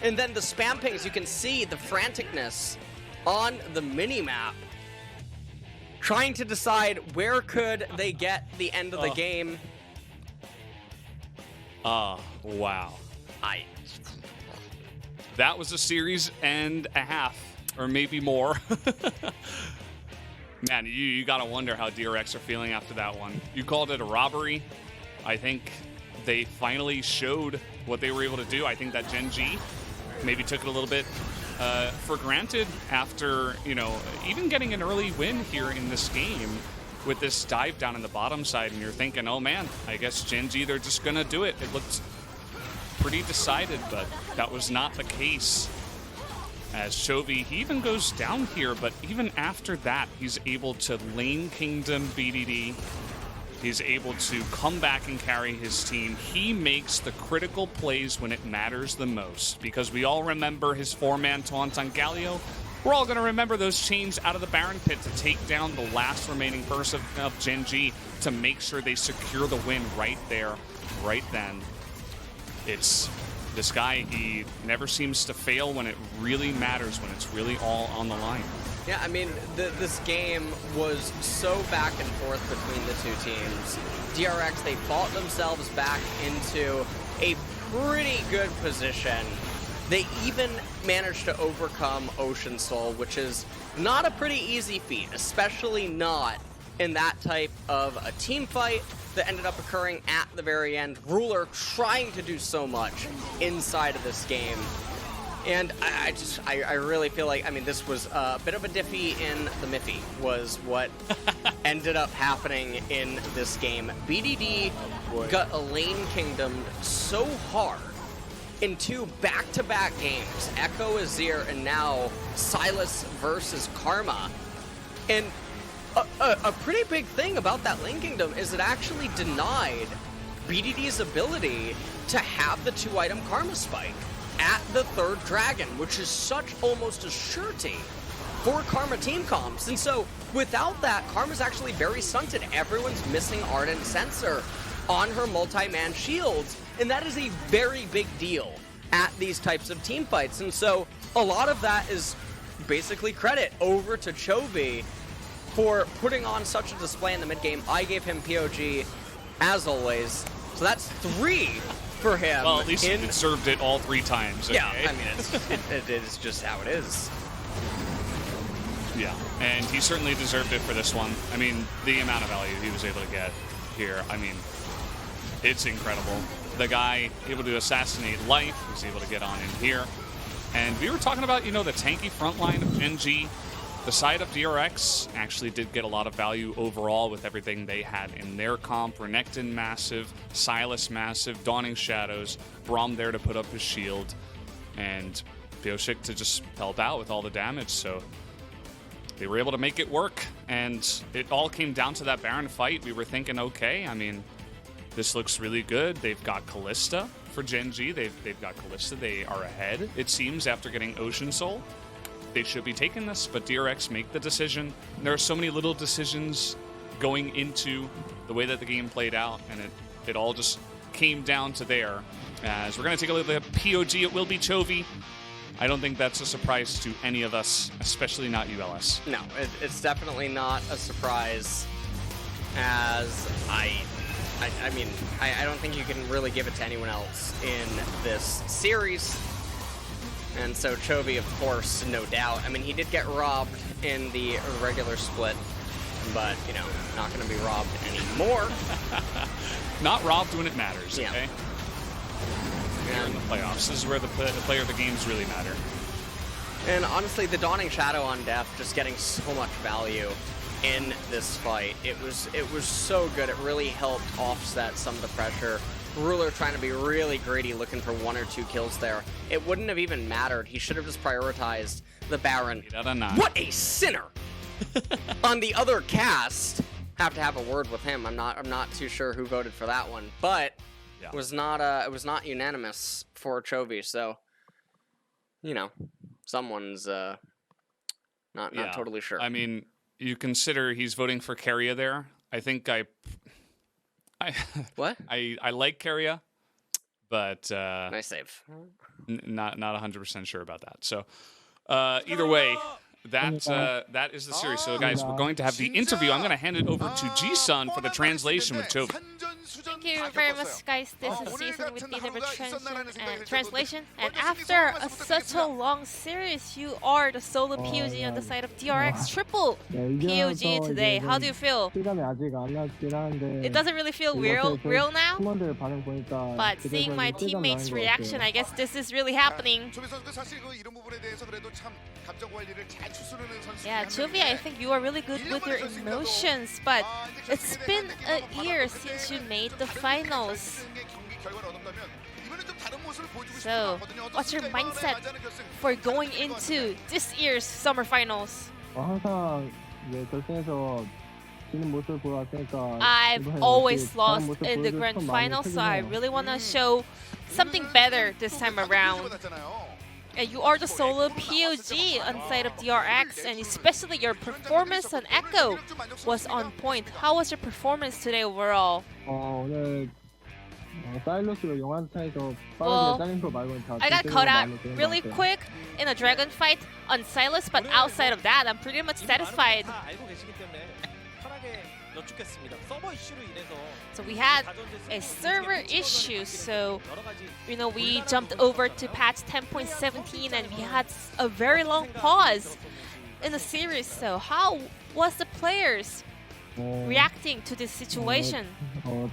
And then the spam pings, you can see the franticness on the mini-map, trying to decide where could they get the end of the game. Wow. That was a series and a half, or maybe more. Man, you gotta wonder how DRX are feeling after that one. You called it a robbery. I think they finally showed what they were able to do. I think that Gen.G maybe took it a little bit for granted after, you know, even getting an early win here in this game with this dive down in the bottom side, and you're thinking, oh man, I guess Gen.G, they're just gonna do it. It looked pretty decided, but that was not the case. As Chovy, he even goes down here, but even after that, he's able to lane Kingdom BDD. He's able to come back and carry his team. He makes the critical plays when it matters the most, because we all remember his 4-man taunt on Galio. We're all going to remember those chains out of the Baron pit to take down the last remaining person of Gen.G to make sure they secure the win right there, right then. It's this guy, he never seems to fail when it really matters, when it's really all on the line. Yeah, I mean, this game was so back and forth between the two teams. DRX, they fought themselves back into a pretty good position. They even managed to overcome Ocean Soul, which is not a pretty easy feat, especially not in that type of a team fight that ended up occurring at the very end. Ruler trying to do so much inside of this game. And I really feel like, I mean, this was a bit of a diffie in the Miffy was what ended up happening in this game. BDD got a lane kingdomed so hard in 2 back-to-back games. Echo Azir and now Silas versus Karma. And a pretty big thing about that lane kingdom is it actually denied BDD's ability to have the 2-item Karma spike at the 3rd dragon, which is such almost a surety for Karma team comps. And so without that, Karma's actually very stunted. Everyone's missing Ardent Sensor on her multi-man shields, and that is a very big deal at these types of team fights. And so a lot of that is basically credit over to Chovy for putting on such a display in the mid game. I gave him POG as always, so that's 3 for him. Well, at least he deserved it all 3 times. Okay? Yeah, I mean, it is just how it is. Yeah, and he certainly deserved it for this one. I mean, the amount of value he was able to get here, I mean, it's incredible. The guy able to assassinate Life, was able to get on in here. And we were talking about, you know, the tanky front line of Gen.G. The side of DRX actually did get a lot of value overall with everything they had in their comp. Renekton massive, Silas massive, Dawning Shadows, Braum there to put up his shield, and Bioshik to just help out with all the damage. So they were able to make it work, and it all came down to that Baron fight. We were thinking, okay, I mean, this looks really good. They've got Callista, for Gen.G. They've got Kalista. They are ahead, it seems, after getting Ocean Soul. They should be taking this, but DRX make the decision. There are so many little decisions going into the way that the game played out, and it all just came down to there. As we're going to take a look at POG, it will be Chovy. I don't think that's a surprise to any of us, especially not you, LS. No, it's definitely not a surprise, as I mean, I don't think you can really give it to anyone else in this series. And so Chovy, of course, no doubt. I mean, he did get robbed in the regular split, but, you know, not going to be robbed anymore. Not robbed when it matters, Yeah. okay? Here in the playoffs, this is where the player of the games really matter. And honestly, the Dawning Shadow on Def just getting so much value in this fight. It was so good. It really helped offset some of the pressure. Ruler trying to be really greedy, looking for 1 or 2 kills there. It wouldn't have even mattered. He should have just prioritized the Baron. What a sinner! On the other cast, have to have a word with him. I'm not too sure who voted for that one, but Yeah. it was not unanimous for Chovy. So, you know, someone's not totally sure. I mean, you consider he's voting for Keria there. I think What? I like Keria, but Nice save. not 100% sure about that. So either way, that is the series. So guys, we're going to have the interview. I'm going to hand it over to G-Sun for the translation with Chovy. Thank you very much, guys. This is Season with the translation. And after such a long series, you are the solo POG on the side of DRX. Triple POG today. How do you feel? It doesn't really feel real now, but seeing my teammates' reaction, I guess this is really happening. Yeah, Chovy, I think you are really good with your emotions, but it's been a year since you made the finals. So, what's your mindset for going into this year's summer finals? I've always lost in the grand finals, so I really want to show something better this time around. And you are the solo POG on side of DRX, and especially your performance on Echo was on point. How was your performance today overall? Well, I got caught out really quick in a dragon fight on Silas, but outside of that, I'm pretty much satisfied. So we had a server issue, so we jumped over to patch 10.17 and we had a very long pause in the series. So how was the players reacting to this situation? I'm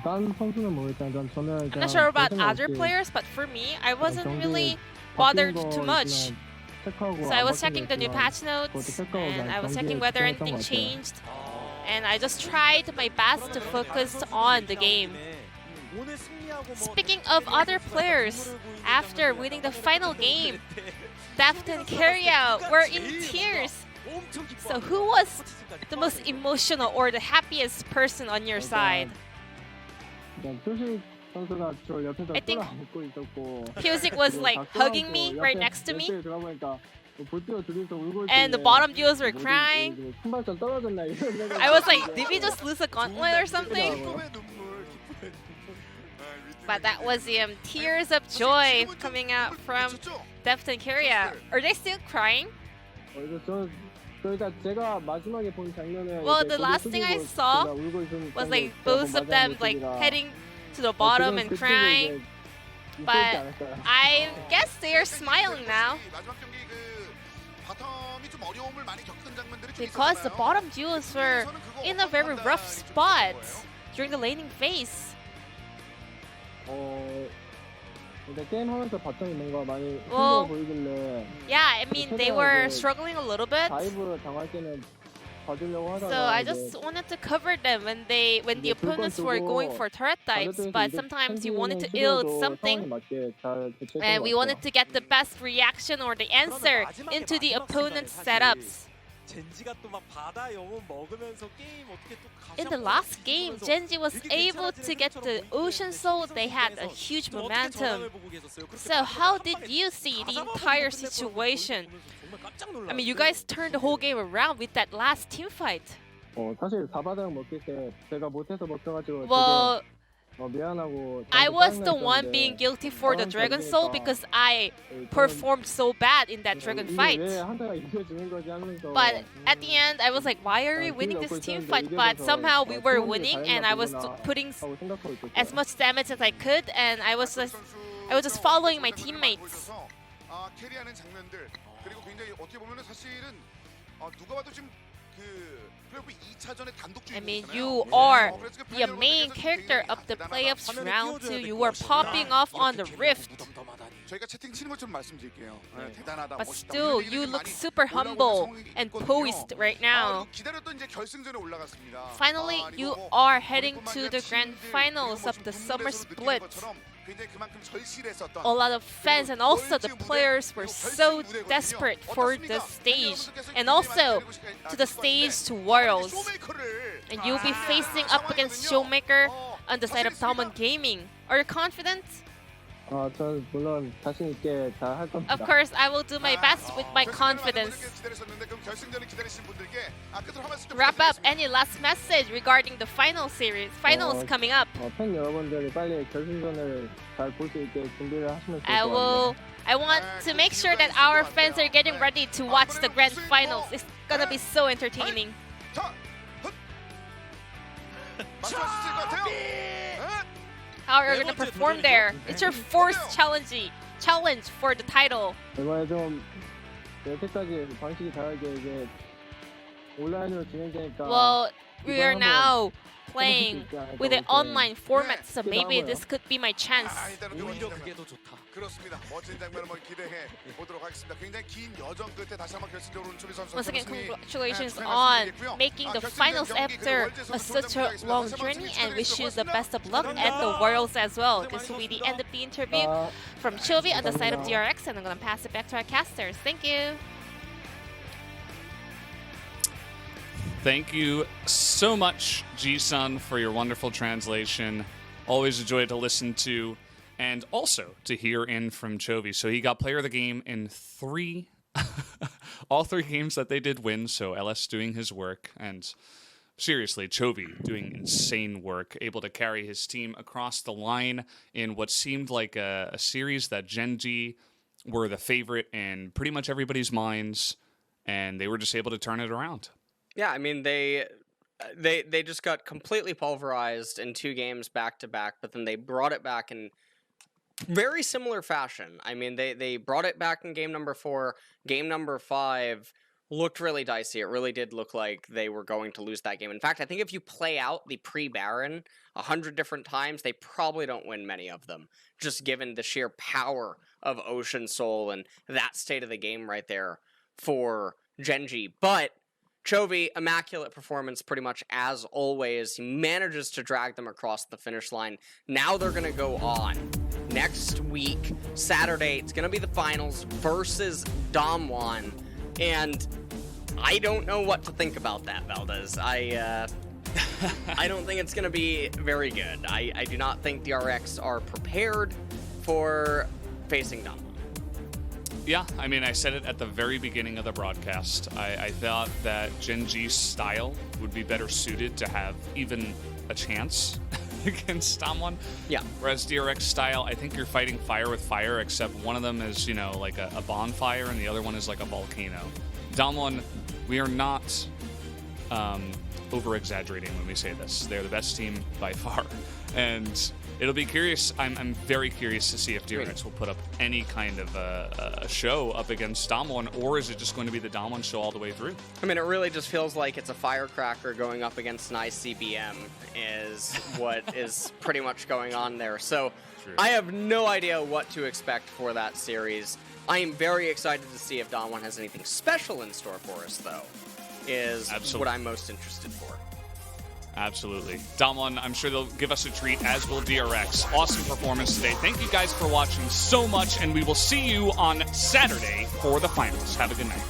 not sure about other players, but for me, I wasn't really bothered too much. So I was checking the new patch notes and I was checking whether anything changed. And I just tried my best to focus on the game. Speaking of other players, after winning the final game, Deft and Keria were in tears. So who was the most emotional or the happiest person on your side? I think Music was like hugging me right next to me. And the bottom duos were crying. I was like, did we just lose a gauntlet or something? But that was the tears of joy coming out from Deft and Keria. Are they still crying? Well, the last thing I saw was like both of them like heading to the bottom and crying. But I guess they are smiling now. Because the bottom duos were in a very rough spot during the laning phase. Well, yeah, I mean, they were struggling a little bit. So I just wanted to cover them when the opponents were going for turret dives, but sometimes you wanted to yield something, and we wanted to get the best reaction or the answer into the opponent's setups. In the last game, Gen.G was able to get the Ocean Soul. They had a huge momentum. So how did you see the entire situation? I mean, you guys turned the whole game around with that last team fight. 사실 4바닥 먹힐 때 제가 못해서 먹혀가지고 Well, 미안하고 I was the one being guilty for the Dragon Soul because I performed so bad in that Dragon fight. But at the end, I was like, why are we winning this team fight? But somehow we were winning, and I was putting as much damage as I could, and I was just following my teammates. 캐리하는 장면들 그리고 굉장히 어떻게 보면은 사실은 누가 봐도 지금 그 플레이오프 2차전의 단독 I mean, 주인공이잖아요. you are the main character of the playoffs round 2. You were popping off on the Rift. 저희가 채팅 치는 것좀 말씀드릴게요. 대단하다. But still, you look super humble and poised right now. 기다렸던 이제 결승전에 올라갔습니다. Finally, you are heading to the grand finals of the summer split. A lot of fans and also the players were so desperate for the stage and also to the stage to Worlds. And you'll be facing up against Showmaker on the side of Diamond Gaming. Are you confident? 저는 물론 자신 있게 다 할 겁니다. Of course, I will do my best with my confidence. Wrap up, any last message regarding the final series, finals coming up? 팬 여러분들이 빨리 결승전을 잘 볼 수 있게 준비를 하시면 좋을 것 같아요. I want to make sure that our fans are getting ready to watch the grand finals. It's gonna be so entertaining. How are you gonna perform there? It's your fourth challenge for the title. 이번에 좀 여태까지 방식이 다르게 이제 온라인으로 진행되니까. Well, we are now playing with an online format, so maybe this could be my chance. 오히려 그게 더 좋다. 그렇습니다. 멋진 장면을 한번 기대해 보도록 하겠습니다. 굉장히 긴 여정 끝에 다시 한번 결승적으로 온 초비 선수. Once again, congratulations on making the finals after such a long journey, and wish you the best of luck at the Worlds as well. This will be the end of the interview from Chovy on the side of DRX, and I'm gonna pass it back to our casters. Thank you. Thank you so much, G-Sun, for your wonderful translation. Always a joy to listen to, and also to hear in from Chovy. So he got player of the game in all three games that they did win, so LS doing his work, and seriously, Chovy doing insane work, able to carry his team across the line in what seemed like a series that Gen.G were the favorite in pretty much everybody's minds, and they were just able to turn it around. Yeah, I mean, they just got completely pulverized in 2 games back to back, but then they brought it back in very similar fashion. I mean, they brought it back in game number 4. Game number 5 looked really dicey. It really did look like they were going to lose that game. In fact, I think if you play out the pre-Baron 100 different times, they probably don't win many of them, just given the sheer power of Ocean Soul and that state of the game right there for Gen.G. But Chovy, immaculate performance pretty much as always. He manages to drag them across the finish line. Now they're going to go on. Next week, Saturday, it's going to be the finals versus Damwon. And I don't know what to think about that, Valdez. I don't think it's going to be very good. I do not think DRX are prepared for facing Damwon. Yeah, I mean, I said it at the very beginning of the broadcast. I thought that Gen.G's style would be better suited to have even a chance against Damwon. Yeah. Whereas DRX style, I think you're fighting fire with fire, except one of them is, you know, like a bonfire, and the other one is like a volcano. Damwon, we are not over-exaggerating when we say this. They're the best team by far. And it'll be curious. I'm very curious to see if DRX will put up any kind of a show up against Damwon, or is it just going to be the Damwon show all the way through? I mean, it really just feels like it's a firecracker going up against an ICBM is what is pretty much going on there. So True. I have no idea what to expect for that series. I am very excited to see if Damwon has anything special in store for us, though, is what I'm most interested for. Absolutely. Damwon, I'm sure they'll give us a treat, as will DRX. Awesome performance today. Thank you guys for watching so much, and we will see you on Saturday for the finals. Have a good night.